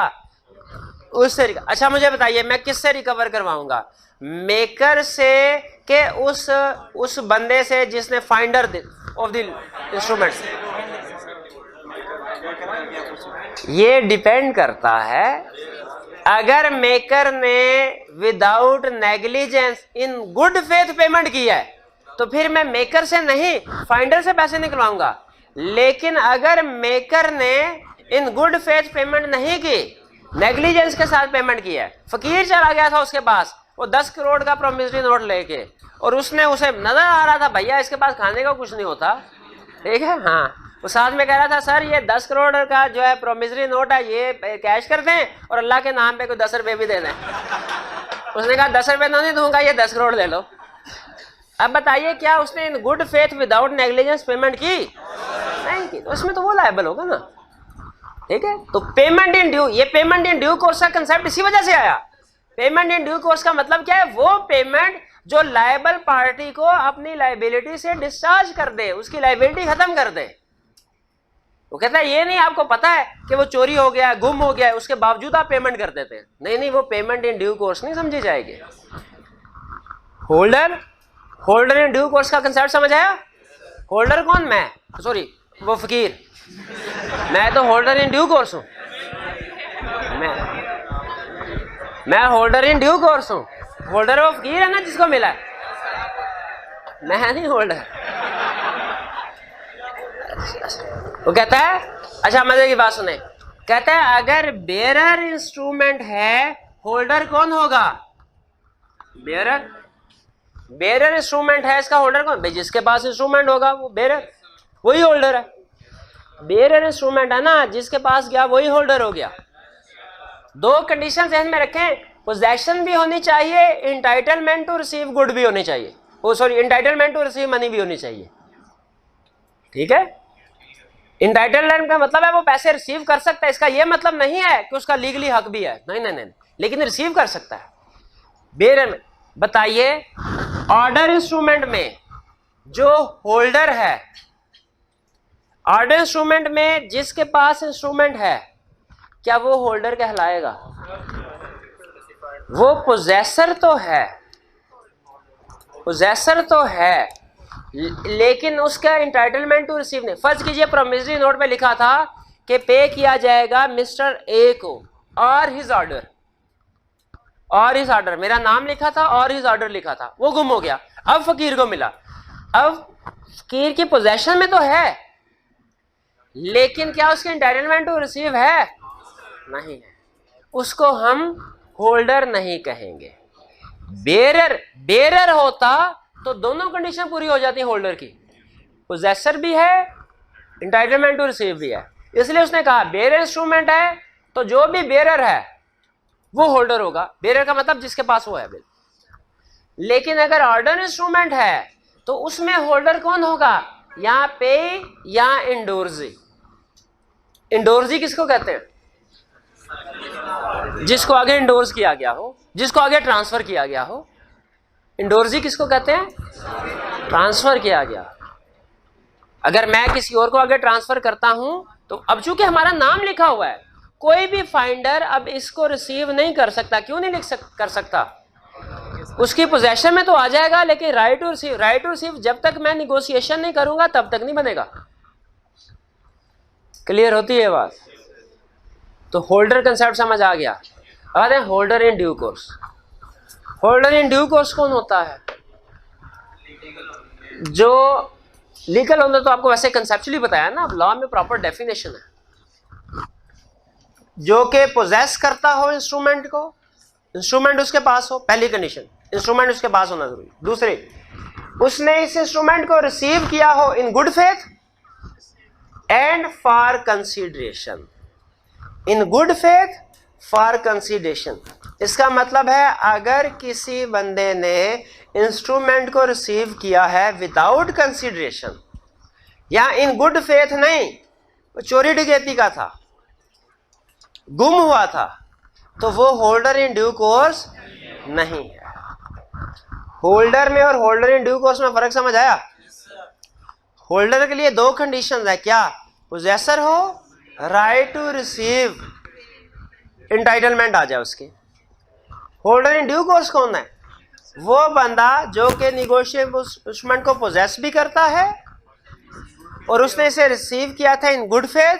उससे? अच्छा मुझे बताइए, मैं किससे रिकवर करवाऊंगा? मेकर से के उस बंदे से जिसने फाइंडर ऑफ द इंस्ट्रूमेंट? ये डिपेंड करता है। अगर मेकर ने विदाउट नेग्लिजेंस इन गुड फेथ पेमेंट किया है तो फिर मैं मेकर से नहीं फाइंडर से पैसे निकलवाऊंगा। लेकिन अगर मेकर ने इन गुड फेथ पेमेंट नहीं की, नेग्लिजेंस के साथ पेमेंट किया है, फकीर चला गया था उसके पास वो 10 करोड़ का प्रोमिसरी नोट लेके, और उसने उसे नजर आ रहा था भैया इसके पास खाने का कुछ नहीं होता, ठीक है, हाँ, वो साथ में कह रहा था सर ये 10 करोड़ का जो है प्रोमिसरी नोट है ये कैश कर दें और अल्लाह के नाम पे कोई 10 रुपये भी दे दें। उसने कहा 10 रुपये तो नहीं दूंगा, ये 10 करोड़ ले लो। अब बताइए क्या उसने इन good faith without negligence payment की? नहीं की, तो उसमें तो वो लायबल होगा ना, ठीक है। तो पेमेंट इन ड्यू, ये पेमेंट इन ड्यू कोर्स का कंसेप्ट इसी वजह से आया। पेमेंट इन ड्यू कोर्स का मतलब क्या है? वो पेमेंट जो लायबल पार्टी को अपनी लायबिलिटी से डिस्चार्ज कर दे, उसकी लायबिलिटी खत्म कर दे। वो कहता है ये नहीं आपको पता है कि वो चोरी हो गया, गुम हो गया, उसके बावजूद आप पेमेंट कर देते हैं। नहीं नहीं, वो पेमेंट इन ड्यू कोर्स नहीं समझी जाएगी। होल्डर इन ड्यू कोर्स का कंसेप्ट समझ आया? होल्डर कौन? मैं, सॉरी वो फकीर, मैं तो होल्डर इन ड्यू कोर्स हूं। मैं होल्डर इन ड्यू कोर्स हूं। होल्डर वो फकीर है ना जिसको मिला है, मैं नहीं होल्डर। वो कहता है, अच्छा मजे की बात सुने, कहता है अगर बेरर इंस्ट्रूमेंट है होल्डर कौन होगा? बेरर इंस्ट्रूमेंट है, इसका होल्डर कौन? भाई जिसके पास इंस्ट्रूमेंट होगा वो बेरर, वही होल्डर है। बेरर इंस्ट्रूमेंट है ना, जिसके पास गया वही होल्डर हो गया। दो कंडीशन ध्यान में रखें, पोजेशन भी होनी चाहिए, इंटाइटलमेंट टू रिसीव गुड भी होनी चाहिए, oh sorry entitlement to receive money भी होनी चाहिए, ठीक है। इंटाइटलमेंट का मतलब है वो पैसे रिसीव कर सकता है, इसका ये मतलब नहीं है कि उसका लीगली हक भी है, नहीं नहीं नहीं, लेकिन रिसीव कर सकता है। बेरर में बताइए, ऑर्डर इंस्ट्रूमेंट में जो होल्डर है, ऑर्डर इंस्ट्रूमेंट में जिसके पास इंस्ट्रूमेंट है, क्या वो होल्डर कहलाएगा? वो पोजेसर तो है, पोजेसर तो है, लेकिन उसका इंटाइटलमेंट टू रिसीव नहीं। फर्ज कीजिए प्रोमिसरी नोट पे लिखा था कि पे किया जाएगा मिस्टर ए को और हिज ऑर्डर, और हिज ऑर्डर, मेरा नाम लिखा था और हिज ऑर्डर लिखा था, वो गुम हो गया, अब फकीर को मिला। अब फकीर की पोजेशन में तो है, लेकिन क्या उसके इंटाइटलमेंट टू रिसीव है? नहीं है, उसको हम होल्डर नहीं कहेंगे। बेरर होता तो दोनों कंडीशन पूरी हो जाती है होल्डर की, पोजेसर भी है, इंटाइटलमेंट टू रिसीव भी है। इसलिए उसने कहा बेरर इंस्ट्रूमेंट है तो जो भी बेरर है वो होल्डर होगा। बेरर का मतलब जिसके पास वो है बिल। लेकिन अगर ऑर्डर इंस्ट्रूमेंट है तो उसमें होल्डर कौन होगा? या पे या इंडोर्जी। इंडोर्जी किसको कहते हैं? जिसको आगे इंडोर्स किया गया हो, जिसको आगे ट्रांसफर किया गया हो। इंडोर्जी किसको कहते हैं? ट्रांसफर किया गया। अगर मैं किसी और को आगे ट्रांसफर करता हूं तो अब चूंकि हमारा नाम लिखा हुआ है, कोई भी फाइंडर अब इसको रिसीव नहीं कर सकता। क्यों नहीं कर सकता? उसकी पोजेशन में तो आ जाएगा, लेकिन राइट टू रिसीव जब तक मैं निगोशिएशन नहीं करूंगा तब तक नहीं बनेगा। क्लियर होती है बात? तो होल्डर कंसेप्ट समझ आ गया। अरे holder in due course, holder in due course कौन होता है? जो लीगल ओनर तो आपको वैसे कंसेप्चुअली बताया ना, लॉ में प्रॉपर डेफिनेशन है। जो कि पोजेस करता हो इंस्ट्रूमेंट को, इंस्ट्रूमेंट उसके पास हो, पहली कंडीशन इंस्ट्रूमेंट उसके पास होना जरूरी। दूसरी, उसने इस इंस्ट्रूमेंट को रिसीव किया हो इन good faith and for consideration, in good faith for consideration. इसका मतलब है अगर किसी बंदे ने इंस्ट्रूमेंट को रिसीव किया है विदाउट कंसीडरेशन या इन गुड फेथ नहीं, वो चोरी डकैती का था, गुम हुआ था, तो वो होल्डर इन ड्यू कोर्स नहीं है। होल्डर में और होल्डर इन ड्यू कोर्स में फर्क समझ आया? होल्डर के लिए दो कंडीशंस है, क्या? पोजेसर हो, राइट टू रिसीव, इंटाइटलमेंट आ जाए उसकी। होल्डर इन ड्यू कोर्स कौन है? वो बंदा जो कि निगोशिएबल इंस्ट्रूमेंट को पोजेस भी करता है और उसने इसे रिसीव किया था इन गुड फेथ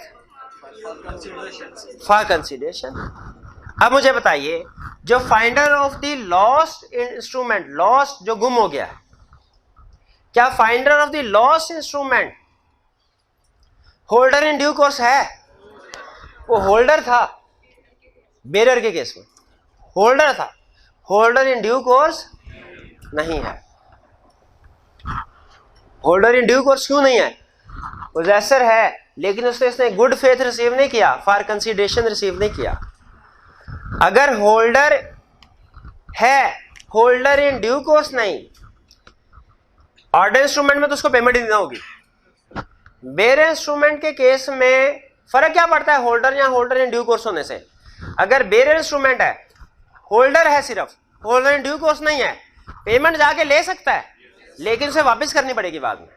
फॉर कंसीडरेशन। अब मुझे बताइए, जो finder of the lost instrument, lost जो गुम हो गया है, क्या finder of the lost instrument holder in due course है? वो होल्डर था, बेरर के केस में होल्डर था, होल्डर इन ड्यू कोर्स नहीं है। होल्डर इन ड्यू कोर्स क्यों नहीं है? पोजेसर है, लेकिन उसने गुड फेथ रिसीव नहीं किया, फॉर कंसीडरेशन रिसीव नहीं किया। अगर होल्डर है, होल्डर इन ड्यू कोर्स नहीं, ऑर्डर इंस्ट्रूमेंट में तो उसको पेमेंट ही देना होगी। बेयर इंस्ट्रूमेंट के केस में फर्क क्या पड़ता है होल्डर या होल्डर इन ड्यू कोर्स होने से? अगर बेयर इंस्ट्रूमेंट है, होल्डर है सिर्फ, होल्डर इन ड्यू कोर्स नहीं है, पेमेंट जाके ले सकता है लेकिन उसे वापस करनी पड़ेगी बाद में।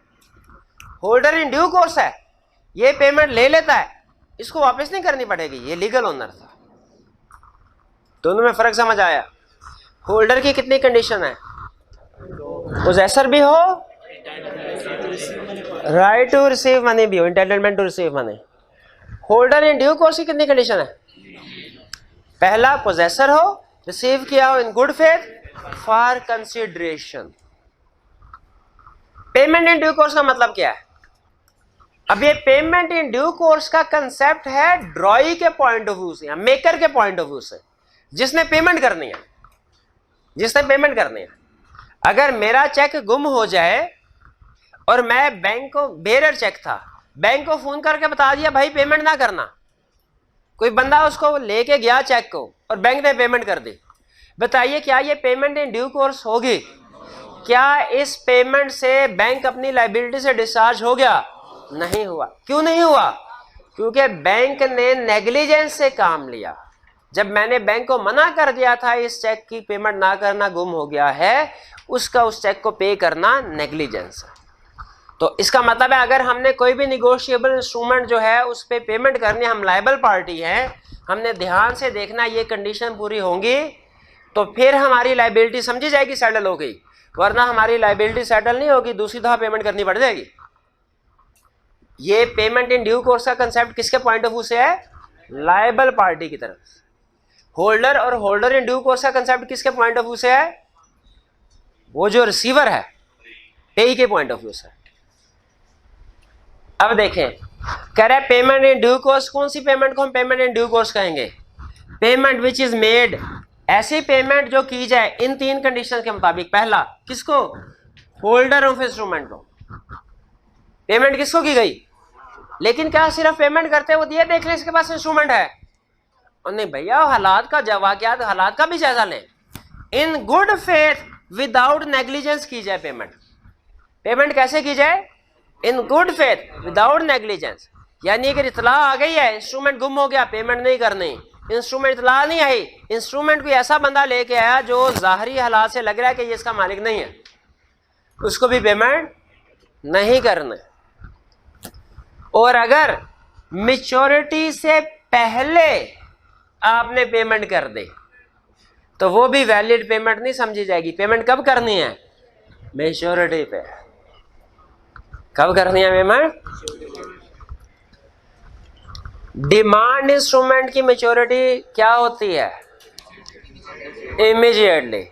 होल्डर इन ड्यू कोर्स है, ये पेमेंट ले लेता है, इसको वापस नहीं करनी पड़ेगी, ये लीगल ओनर था। दोनों में फर्क समझ आया? होल्डर की कितनी कंडीशन है? पोजेसर भी हो, राइट टू रिसीव मनी भी हो, entitlement to receive money. Holder in due course की कितनी कंडीशन है? पहला, पोजेसर हो, रिसीव किया हो इन good faith for consideration. Payment in due course का मतलब क्या है? अब ये पेमेंट इन ड्यू कोर्स का कंसेप्ट है ड्रॉई के पॉइंट ऑफ व्यू से या मेकर के पॉइंट ऑफ व्यू से, जिसने पेमेंट करनी है, जिसने पेमेंट करनी है। अगर मेरा चेक गुम हो जाए और मैं बैंक को, बेरर चेक था, बैंक को फोन करके बता दिया भाई पेमेंट ना करना, कोई बंदा उसको लेके गया चेक को और बैंक ने पेमेंट कर दी, बताइए क्या ये पेमेंट इन ड्यू कोर्स होगी? क्या इस पेमेंट से बैंक अपनी लायबिलिटी से डिस्चार्ज हो गया? नहीं हुआ। क्यों नहीं हुआ? क्योंकि बैंक ने नेग्लिजेंस से काम लिया। जब मैंने बैंक को मना कर दिया था इस चेक की पेमेंट ना करना, गुम हो गया है, उसका उस चेक को पे करना नेग्लिजेंस है। तो इसका मतलब है अगर हमने कोई भी निगोशिएबल इंस्ट्रूमेंट जो है उस पर पेमेंट करनी, हम लायबल पार्टी हैं, हमने ध्यान से देखना ये कंडीशन पूरी होंगी तो फिर हमारी लायबिलिटी समझी जाएगी सेटल हो गई, वरना हमारी लायबिलिटी सेटल नहीं होगी, दूसरी दफा पेमेंट करनी पड़ जाएगी। ये पेमेंट इन ड्यू कोर्स का कंसेप्ट किसके पॉइंट ऑफ व्यू से है? लायबल पार्टी की तरफ। होल्डर और होल्डर इन ड्यू कोर्स का कंसेप्ट किसके पॉइंट ऑफ व्यू से है? वो जो रिसीवर है, पेई के पॉइंट ऑफ व्यू से। अब देखें, कह रहे पेमेंट इन ड्यू कोर्स, कौन सी पेमेंट को हम पेमेंट इन ड्यू कोर्स कहेंगे? पेमेंट विच इज मेड, ऐसी पेमेंट जो की जाए इन तीन कंडीशन के मुताबिक। पहला, किसको? होल्डर ऑफ इंस्ट्रूमेंट को। पेमेंट किसको की गई? लेकिन क्या सिर्फ पेमेंट करते हुए ये देख ले इसके पास इंस्ट्रूमेंट है? और नहीं भैया, हालात का जवाब, हालात का भी जायजा लें। इन गुड फेथ विदाउट नेग्लिजेंस की जाए पेमेंट। पेमेंट कैसे की जाए? इन गुड फेथ विदाउट नेग्लिजेंस, यानी अगर इतला आ गई है इंस्ट्रूमेंट गुम हो गया, पेमेंट नहीं करनी। इंस्ट्रूमेंट इतला नहीं आई, इंस्ट्रूमेंट कोई ऐसा बंदा लेके आया जो जाहरी हालात से लग रहा है कि ये इसका मालिक नहीं है, उसको भी पेमेंट नहीं करना। और अगर मैच्योरिटी से पहले आपने पेमेंट कर दे तो वो भी वैलिड पेमेंट नहीं समझी जाएगी। पेमेंट कब करनी है? मैच्योरिटी पे। कब करनी है पेमेंट? डिमांड इंस्ट्रूमेंट की मैच्योरिटी क्या होती है? इमीडिएटली।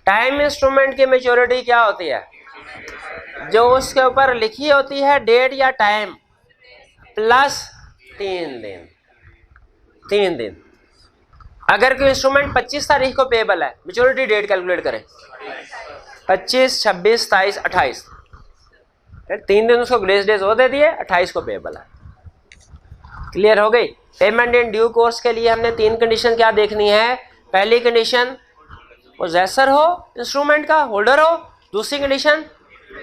टाइम इंस्ट्रूमेंट की मैच्योरिटी क्या होती है? जो उसके ऊपर लिखी होती है डेट या टाइम प्लस 3 दिन। 3 दिन। अगर कोई इंस्ट्रूमेंट 25 तारीख को पेएबल है, मैच्योरिटी डेट कैलकुलेट करें, 25, 26, 27, 28, 3 दिन उसको ग्रेस डेज हो दे दिए, 28 को पेएबल है। क्लियर हो गई? पेमेंट इन ड्यू कोर्स के लिए हमने 3 कंडीशन क्या देखनी है? पहली कंडीशन पोजेसर हो इंस्ट्रूमेंट का, होल्डर हो। दूसरी कंडीशन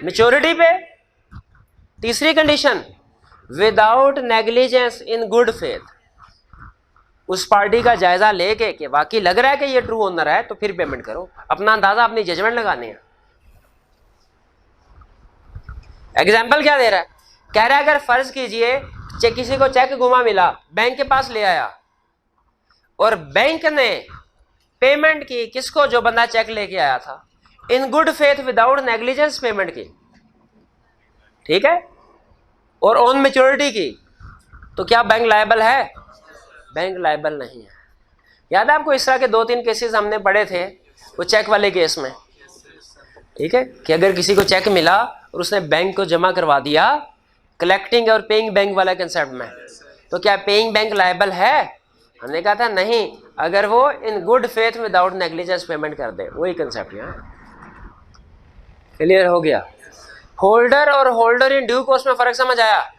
मैच्योरिटी पे। तीसरी कंडीशन विदाउट नेग्लिजेंस इन गुड फेथ, उस पार्टी का जायजा लेके कि वाकई लग रहा है कि ये ट्रू ओनर है, तो फिर पेमेंट करो। अपना अंदाजा, अपनी जजमेंट लगानी है। एग्जाम्पल क्या दे रहा है, कह रहा है अगर फर्ज कीजिए किसी को चेक गुमा मिला, बैंक के पास ले आया और बैंक ने पेमेंट की किसको, जो बंदा चेक लेके आया था, इन good faith without negligence payment की, ठीक है, और ऑन मैच्योरिटी की, तो क्या बैंक लायबल है? बैंक लायबल नहीं है। याद है आपको, इस तरह के 2-3 केसेस हमने पढ़े थे वो चेक वाले केस में, ठीक है, कि अगर किसी को चेक मिला और उसने बैंक को जमा करवा दिया, कलेक्टिंग और पेइंग बैंक वाला कंसेप्ट में, तो क्या पेइंग बैंक लायबल है? हमने कहा था नहीं, अगर वो इन good faith without negligence payment कर दे, वही कंसेप्ट यहाँ क्लियर हो गया। होल्डर और होल्डर इन ड्यू कोर्स में फर्क समझ आया?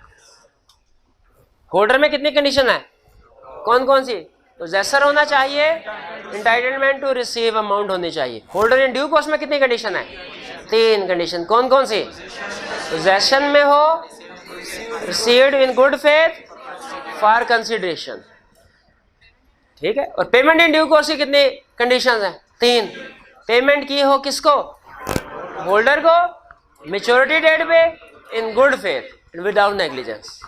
होल्डर में कितनी कंडीशन है, कौन कौन सी? पोजेसर होना चाहिए, इंटाइटलमेंट टू रिसीव अमाउंट होनी चाहिए। होल्डर इन ड्यू कोर्स में कितनी कंडीशन है? 3 कंडीशन। कौन कौन सी? पोजेशन में हो, received in good faith, for consideration, ठीक है। और पेमेंट इन ड्यू कोर्स की कितनी कंडीशंस हैं? 3। पेमेंट की हो किसको? होल्डर को, मैच्योरिटी डेट पे, इन गुड फेथ, विदाउट नेग्लिजेंस।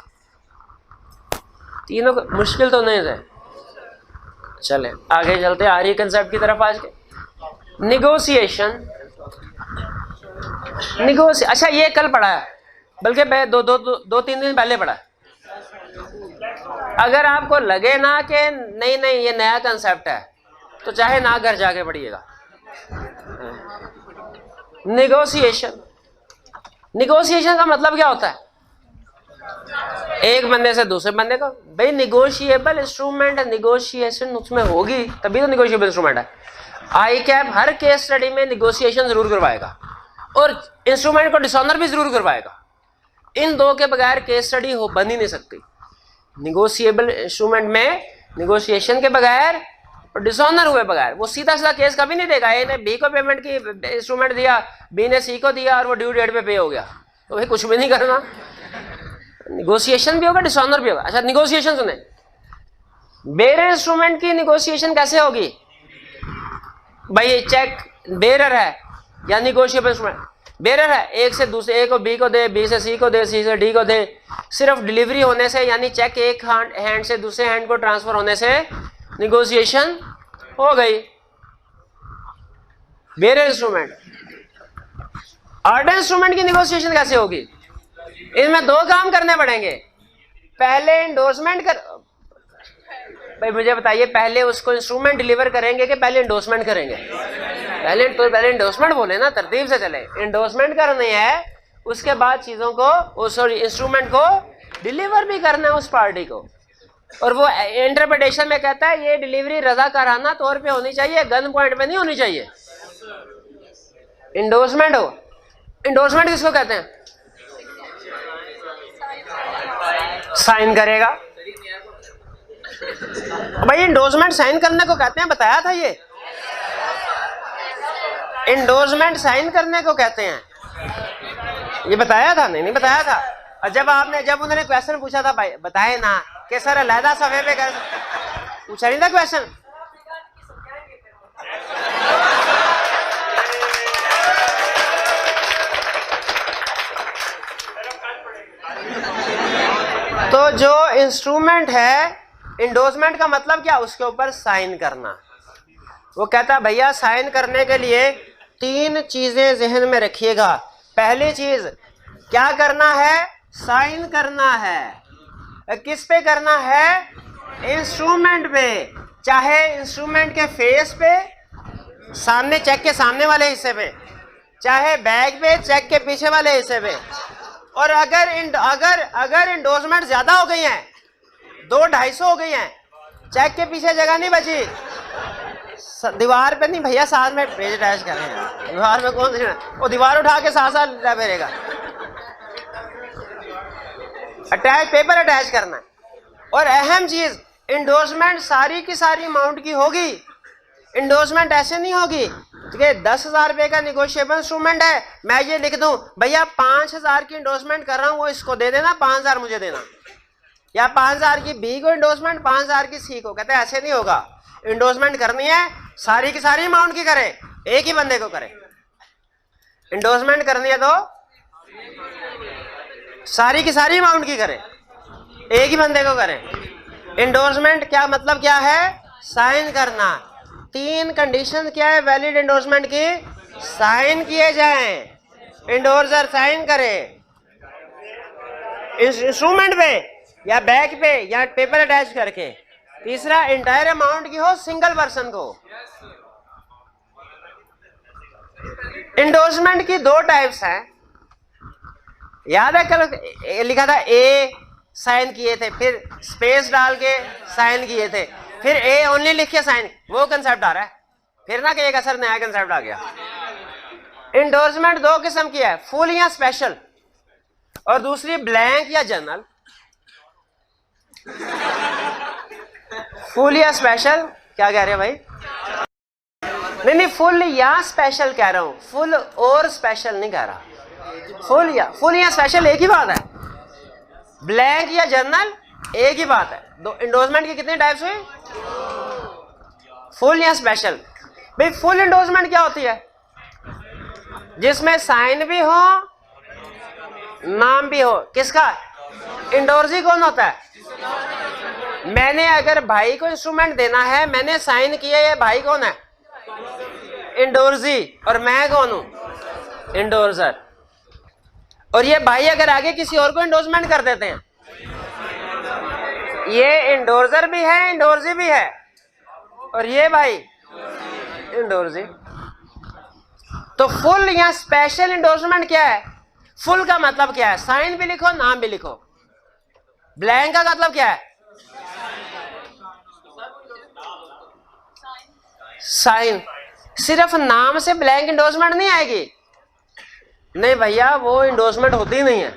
तीनों मुश्किल तो नहीं है। चले आगे चलते आ रही कंसेप्ट की तरफ आज के। निगोशिएशन, अच्छा ये कल पढ़ा है, बल्कि 2-3 दिन पहले पढ़ा है। अगर आपको लगे ना कि नहीं ये नया कंसेप्ट है, तो चाहे ना घर जाके पढ़िएगा। निगोशिएशन का मतलब क्या होता है? एक बंदे से दूसरे बंदे को, भाई निगोशिएबल इंस्ट्रूमेंट है, निगोशिएशन उसमें होगी तभी तो निगोशिएबल इंस्ट्रूमेंट है। आई कैप हर केस स्टडी में निगोशिएशन जरूर करवाएगा और इंस्ट्रूमेंट को डिसऑनर भी जरूर करवाएगा। इन दो के बगैर केस स्टडी हो बन ही नहीं सकती। निगोशिएबल इंस्ट्रूमेंट में निगोशिएशन के बगैर और डिसऑनर हुए बगैर वो सीधा सीधा केस कभी नहीं देगा। ए ने बी को पेमेंट की इंस्ट्रूमेंट दिया, बी ने सी को दिया और वो ड्यू डेट पे हो गया, तो भाई कुछ भी नहीं करना। निगोशिएशन भी होगा, डिसऑनर भी होगा। अच्छा निगोशिएशन सुने, बेरर इंस्ट्रूमेंट की निगोशिएशन कैसे होगी? भाई चेक बेरर है या निगोशिएबल इंस्ट्रूमेंट बेरर है, एक से दूसरे, ए को बी को दे, बी से सी को दे, सी से डी को दे, सिर्फ डिलीवरी होने से यानी चेक एक हैंड से दूसरे हैंड को ट्रांसफर होने से निगोशिएशन हो गई। Bearer instrument. ऑर्डर इंस्ट्रूमेंट की निगोशिएशन कैसे होगी? इनमें 2 काम करने पड़ेंगे। पहले इंडोर्समेंट कर, भाई मुझे बताइए पहले उसको इंस्ट्रूमेंट डिलीवर करेंगे कि पहले इंडोर्समेंट करेंगे? पहले इंडोर्समेंट बोले ना, तरतीब से चले। इंडोर्समेंट करनी है, उसके बाद चीजों को इंस्ट्रूमेंट को डिलीवर भी करना है उस पार्टी को। और वो इंटरप्रिटेशन में कहता है ये डिलीवरी रजाकाराना तौर पे होनी चाहिए, गन पॉइंट पे नहीं होनी चाहिए। इंडोर्समेंट हो, इंडोर्समेंट किसको कहते हैं? साइन करेगा भाई, इंडोर्समेंट साइन करने को कहते हैं, बताया था ये। इंडोर्समेंट साइन करने को कहते हैं, ये बताया था? नहीं बताया था। और जब उन्होंने क्वेश्चन पूछा था, भाई बताए ना कि सर अलहदा सफे पे कर, पूछा नहीं था क्वेश्चन? तो जो इंस्ट्रूमेंट है, इंडोर्समेंट का मतलब क्या? उसके ऊपर साइन करना। वो कहता है भैया साइन करने के लिए 3 चीजें जहन में रखिएगा। पहली चीज क्या करना है? साइन करना है। किस पे करना है? इंस्ट्रूमेंट पे, चाहे इंस्ट्रूमेंट के फेस पे, सामने चेक के सामने वाले हिस्से पे, चाहे बैक पे, चेक के पीछे वाले हिस्से पे। और अगर इंडोर्समेंट ज्यादा हो गई हैं, 200-250 हो गई हैं, चेक के पीछे जगह नहीं बची, दीवार पे नहीं भैया, साथ में पेज अटैच करें। दीवार में कौन सी, वो दीवार उठा के साथ फेरेगा। अटैच पेपर अटैच करना है। और अहम चीज, इंडोर्समेंट सारी की सारी अमाउंट की होगी। इंडोर्समेंट ऐसे नहीं होगी कि 10,000 रुपए का निगोशिएबल इंस्ट्रूमेंट है, मैं ये लिख दूं भैया 5,000 की इंडोर्समेंट कर रहा हूं, वो इसको दे देना, 5,000 मुझे देना। या 5,000 की बी को इंडोर्समेंट, 5,000 की सी को। कहते हैं ऐसे नहीं होगा, इंडोर्समेंट करनी है सारी की सारी अमाउंट की करे, एक ही बंदे को करे। इंडोर्समेंट करनी है तो सारी की सारी अमाउंट की करे, एक ही बंदे को करे। इंडोर्समेंट क्या मतलब क्या है? साइन करना। 3 कंडीशन क्या है वैलिड इंडोर्समेंट की? साइन किए जाएं, इंडोर्सर साइन करे इंस्ट्रूमेंट पे या बैक पे या पेपर अटैच करके। तीसरा इंटायर अमाउंट की हो सिंगल पर्सन को। इंडोर्समेंट की 2 टाइप्स हैं, याद है कल लिखा था ए साइन किए थे, फिर स्पेस डाल के साइन किए थे, फिर ए ओनली लिख के साइन, वो कंसेप्ट आ रहा है फिर ना कि एक असर नया कंसेप्ट आ गया। इंडोर्समेंट 2 किस्म की है, फुल या स्पेशल, और दूसरी ब्लैंक या जनरल। फुल या स्पेशल क्या कह रहे हैं भाई? नहीं, फुल या स्पेशल कह रहा हूं, फुल और स्पेशल नहीं कह रहा। फुल या स्पेशल एक ही बात है, ब्लैंक या जर्नल एक ही बात है। दो इंडोर्समेंट की कितनी टाइप्स हुई? फुल या स्पेशल। भाई फुल इंडोर्समेंट क्या होती है? जिसमें साइन भी हो नाम भी हो। किसका? इंडोर्सी कौन होता है? मैंने अगर भाई को इंस्ट्रूमेंट देना है, मैंने साइन किया, ये भाई कौन है? इंडोर्सी, और मैं कौन हूं? इंडोर्सर। और ये भाई अगर आगे किसी और को इंडोर्समेंट कर देते हैं, ये इंडोर्सर भी है इंडोर्सी भी है, और ये भाई इंडोर्सी। तो फुल या स्पेशल इंडोर्समेंट क्या है? फुल का मतलब क्या है? साइन भी लिखो नाम भी लिखो। ब्लैंक का मतलब क्या है? साइन। सिर्फ नाम से ब्लैंक इंडोर्समेंट नहीं आएगी। नहीं भैया, वो इंडोर्समेंट होती ही नहीं है।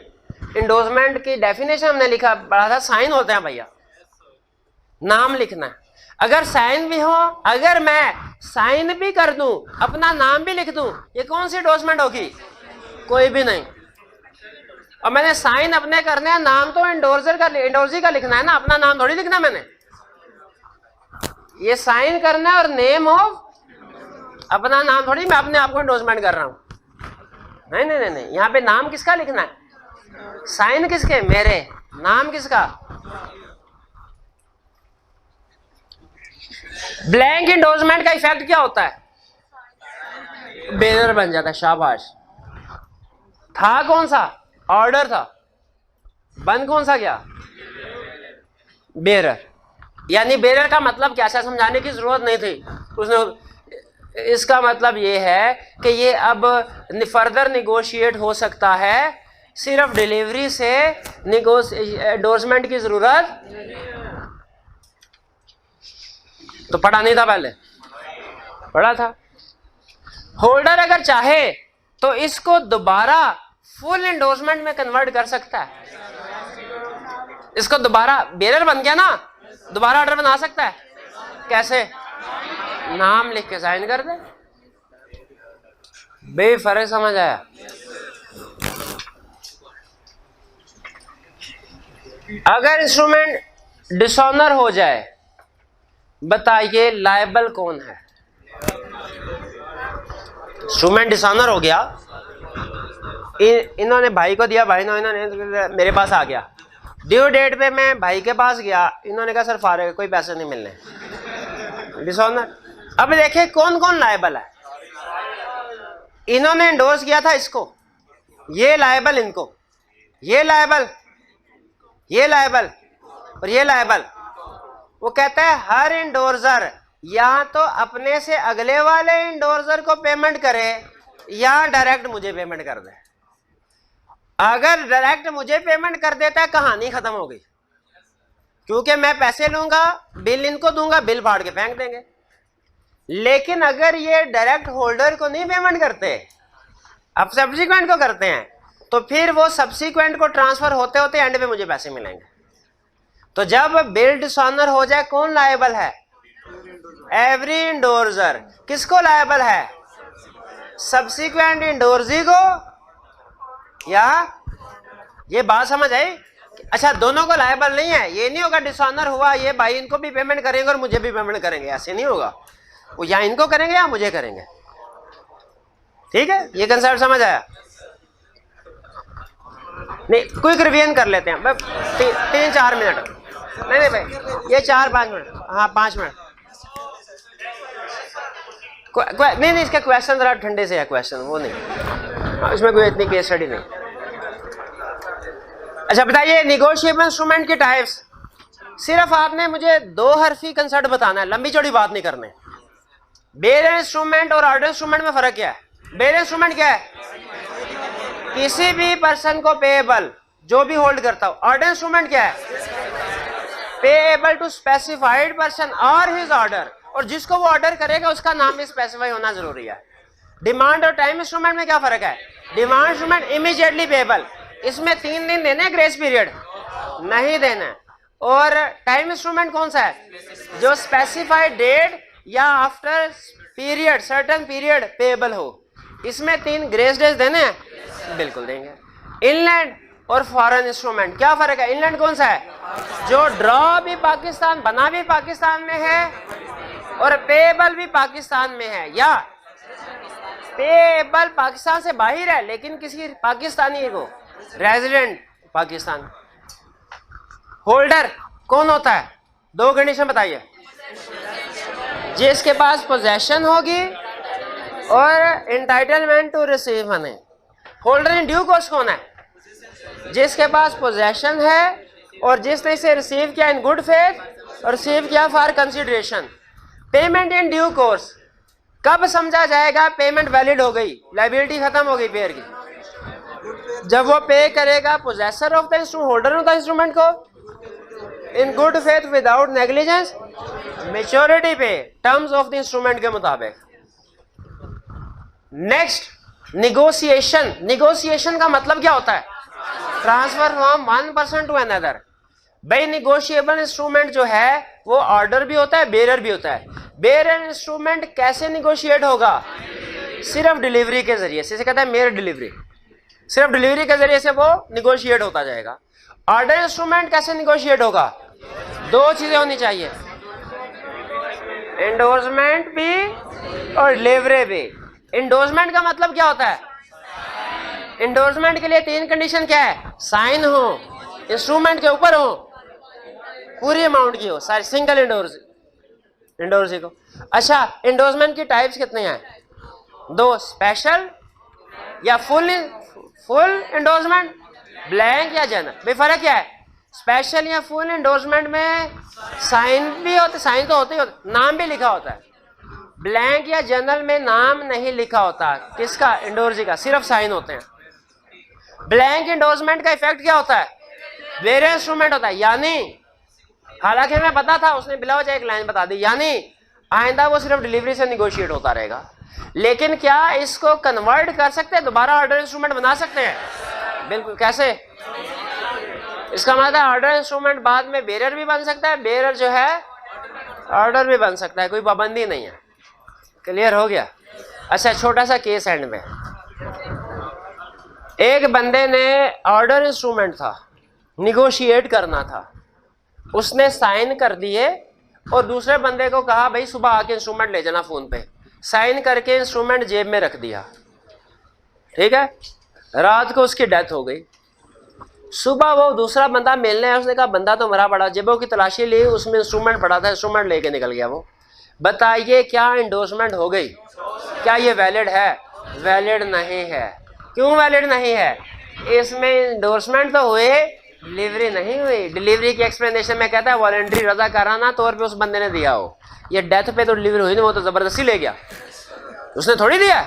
इंडोर्समेंट की डेफिनेशन हमने लिखा पढ़ा था, साइन होते हैं भैया, नाम लिखना है। अगर साइन भी हो, अगर मैं साइन भी कर दूं, अपना नाम भी लिख दूं, ये कौन सी इंडोर्समेंट होगी? कोई भी नहीं। और मैंने साइन अपने करने हैं, नाम तो इंडोर्सी का लिखना है ना, अपना नाम थोड़ी लिखना मैंने। ये साइन करना है और नेम ऑफ, अपना नाम थोड़ी मैं अपने आप को इंडोर्समेंट कर रहा हूं। नहीं नहीं नहीं, नहीं। यहां पे नाम किसका लिखना है? साइन किसके? मेरे। नाम किसका? ब्लैंक इंडोर्समेंट का इफेक्ट क्या होता है? बेरर बन जाता है। शाबाश। था कौन सा? ऑर्डर था। बन कौन सा गया? बेरर। यानी बेरर का मतलब क्या? समझाने की जरूरत नहीं थी उसने। इसका मतलब ये है कि ये अब फर्दर निगोशिएट हो सकता है, सिर्फ डिलीवरी से इंडोर्समेंट की जरूरत। तो पढ़ा नहीं था पहले? पढ़ा था। होल्डर अगर चाहे तो इसको दोबारा फुल इंडोर्समेंट में कन्वर्ट कर सकता है। इसको दोबारा, बेरर बन गया ना, दोबारा ऑर्डर बना सकता है। कैसे? नाम लिख के साइन कर दे। बेफर्क समझ आया? अगर इंस्ट्रूमेंट डिसऑनर हो जाए, बताइए लायबल कौन है? इंस्ट्रूमेंट डिसऑनर हो गया, इन्होंने भाई को दिया, भाई ने इन्होंने मेरे पास आ गया, ड्यू डेट पे मैं भाई के पास गया, इन्होंने कहा सर फारे कोई पैसे नहीं मिलने, डिसऑनर। अब देखिए कौन कौन लायबल है। इन्होंने इंडोर्स किया था इसको, ये लायबल, इनको ये लायबल, ये लायबल और ये लायबल। वो कहता है हर इंडोर्सर या तो अपने से अगले वाले इंडोर्सर को पेमेंट करे या डायरेक्ट मुझे पेमेंट कर दे। अगर डायरेक्ट मुझे पेमेंट कर देता है, कहानी खत्म हो गई, क्योंकि मैं पैसे लूंगा, बिल इनको दूंगा, बिल फाड़ के फेंक देंगे। लेकिन अगर ये डायरेक्ट होल्डर को नहीं पेमेंट करते, अब सब्सिक्वेंट को करते हैं, तो फिर वो सब्सिक्वेंट को ट्रांसफर होते होते एंड पे मुझे पैसे मिलेंगे। तो जब बिल डिसऑनर हो जाए, कौन लायबल है? एवरी इंडोर्सर। किसको लायबल है? सब्सिक्वेंट इंडोर्सी को। या ये बात समझ आई? अच्छा दोनों को लायबल नहीं है, ये नहीं होगा डिसऑनर हुआ ये भाई इनको भी पेमेंट करेंगे और मुझे भी पेमेंट करेंगे, ऐसे नहीं होगा, वो या इनको करेंगे या मुझे करेंगे। ठीक है, ये कंसेप्ट समझ आया? नहीं क्विक रिवीजन कर लेते हैं, 3-4 मिनट, नहीं भाई ये 4-5 मिनट, हाँ 5 मिनट। नहीं इसका क्वेश्चन जरा ठंडे से है, क्वेश्चन वो नहीं, इसमें कोई इतनी केस स्टडी नहीं। अच्छा बताइए निगोशिएबल इंस्ट्रूमेंट के टाइप्स, सिर्फ आपने मुझे 2 हरफी कंसेप्ट बताना है, लंबी चौड़ी बात नहीं करने। बेयर इंस्ट्रूमेंट और ऑर्डर इंस्ट्रूमेंट में फर्क क्या है? बेयर इंस्ट्रूमेंट क्या है? किसी भी पर्सन को पेएबल, जो भी होल्ड करता हो। ऑर्डर इंस्ट्रूमेंट क्या है? पेएबल टू स्पेसिफाइड पर्सन और हिज ऑर्डर, और जिसको वो ऑर्डर करेगा उसका नाम भी स्पेसिफाई होना जरूरी है। डिमांड और टाइम इंस्ट्रूमेंट में क्या फर्क है? डिमांड इंस्ट्रूमेंट इमीडिएटली पेएबल, इसमें 3 दिन देने ग्रेस पीरियड नहीं देना, और टाइम इंस्ट्रूमेंट कौन सा है? जो स्पेसिफाइड डेट या after period certain period payable हो, इसमें 3 ग्रेस डेज देने हैं, बिल्कुल देंगे। इनलैंड और फॉरेन इंस्ट्रूमेंट क्या फर्क है? इनलैंड कौन सा है? जो ड्रॉ भी पाकिस्तान, बना भी पाकिस्तान में है और पेएबल भी पाकिस्तान में है, या पेएबल पाकिस्तान से बाहर है लेकिन किसी पाकिस्तानी को रेजिडेंट पाकिस्तान। होल्डर कौन होता है? 2 कंडीशन बताइए। जिसके पास पोजेशन होगी और entitlement to receive money. Holder in due course कौन है? जिसके पास पोजेशन है और जिसने इसे रिसीव किया इन गुड फेथ और रिसीव किया for consideration. Payment in due course कब समझा जाएगा पेमेंट वैलिड हो गई, लायबिलिटी खत्म हो गई पेयर की? जब वो पे करेगा possessor of the instrument, holder of the instrument को, in good faith without negligence, maturity पे टर्म्स ऑफ द इंस्ट्रूमेंट के मुताबिक। Next negotiation. निगोशिएशन का मतलब क्या होता है? Transfer from one person to another. भाई निगोशिएबल इंस्ट्रूमेंट जो है वो ऑर्डर भी होता है, बेरर भी होता है। बेरर इंस्ट्रूमेंट कैसे निगोशिएट होगा? सिर्फ डिलीवरी के जरिए से, कहता है मेयर डिलीवरी, सिर्फ डिलीवरी के जरिए से वो निगोशिएट होता जाएगा। ऑर्डर इंस्ट्रूमेंट कैसे निगोशिएट होगा? 2 चीजें होनी चाहिए, एंडोर्समेंट भी और डिलीवरी भी। एंडोर्समेंट का मतलब क्या होता है? एंडोर्समेंट के लिए 3 कंडीशन क्या है? साइन हो, इंस्ट्रूमेंट के ऊपर हो, पूरी अमाउंट की हो, सारी सिंगल एंडोर्सी को। अच्छा एंडोर्समेंट की टाइप्स कितने हैं? 2, स्पेशल या फुल एंडोर्समेंट, ब्लैंक या जनरल। भाई फर्क क्या है? स्पेशल या फुल एंडोर्समेंट में साइन भी होते, साइन तो होते ही होते, नाम भी लिखा होता है। ब्लैंक या जनरल में नाम नहीं लिखा होता, किसका? एंडोर्सी का, सिर्फ साइन होते हैं। ब्लैंक एंडोर्समेंट का इफेक्ट क्या होता है? वेरियस इंस्ट्रूमेंट होता है, यानी हालांकि हमें पता था, उसने बिला वजह एक लाइन बता दी, यानी आइंदा वो सिर्फ डिलीवरी से निगोशिएट होता रहेगा। लेकिन क्या इसको कन्वर्ट कर सकते हैं, दोबारा ऑर्डर इंस्ट्रूमेंट बना सकते हैं? बिल्कुल। कैसे? इसका मतलब है ऑर्डर इंस्ट्रूमेंट बाद में बेरर भी बन सकता है, बेरर जो है ऑर्डर भी बन सकता है, कोई पाबंदी नहीं है। क्लियर हो गया? अच्छा छोटा सा केस एंड में, एक बंदे ने ऑर्डर इंस्ट्रूमेंट था, निगोशिएट करना था, उसने साइन कर दिए और दूसरे बंदे को कहा भाई सुबह आके इंस्ट्रूमेंट ले जाना, फोन पे साइन करके इंस्ट्रूमेंट जेब में रख दिया। ठीक है, रात को उसकी डेथ हो गई। सुबह वो दूसरा बंदा मिलने आया, उसने कहा बंदा तो मरा पड़ा, जेबों की तलाशी ली, उसमें इंस्ट्रूमेंट पड़ा था, इंस्ट्रूमेंट लेके निकल गया वो। बताइए क्या एंडोर्समेंट हो गई? क्या ये वैलिड है? वैलिड नहीं है। क्यों वैलिड नहीं है? इसमें एंडोर्समेंट तो हुए, डिलीवरी नहीं हुई। डिलीवरी की एक्सप्लेनेशन में कहता है वॉलंटरी रजाकाराना तौर पे उस बंदे ने दिया हो, ये डेथ पे तो डिलीवरी हुई नहीं, वो तो जबरदस्ती ले गया, उसने थोड़ी दिया।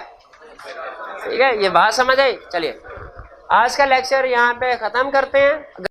ठीक है, ये बात समझ आई? चलिए आज का लेक्चर यहाँ पे खत्म करते हैं।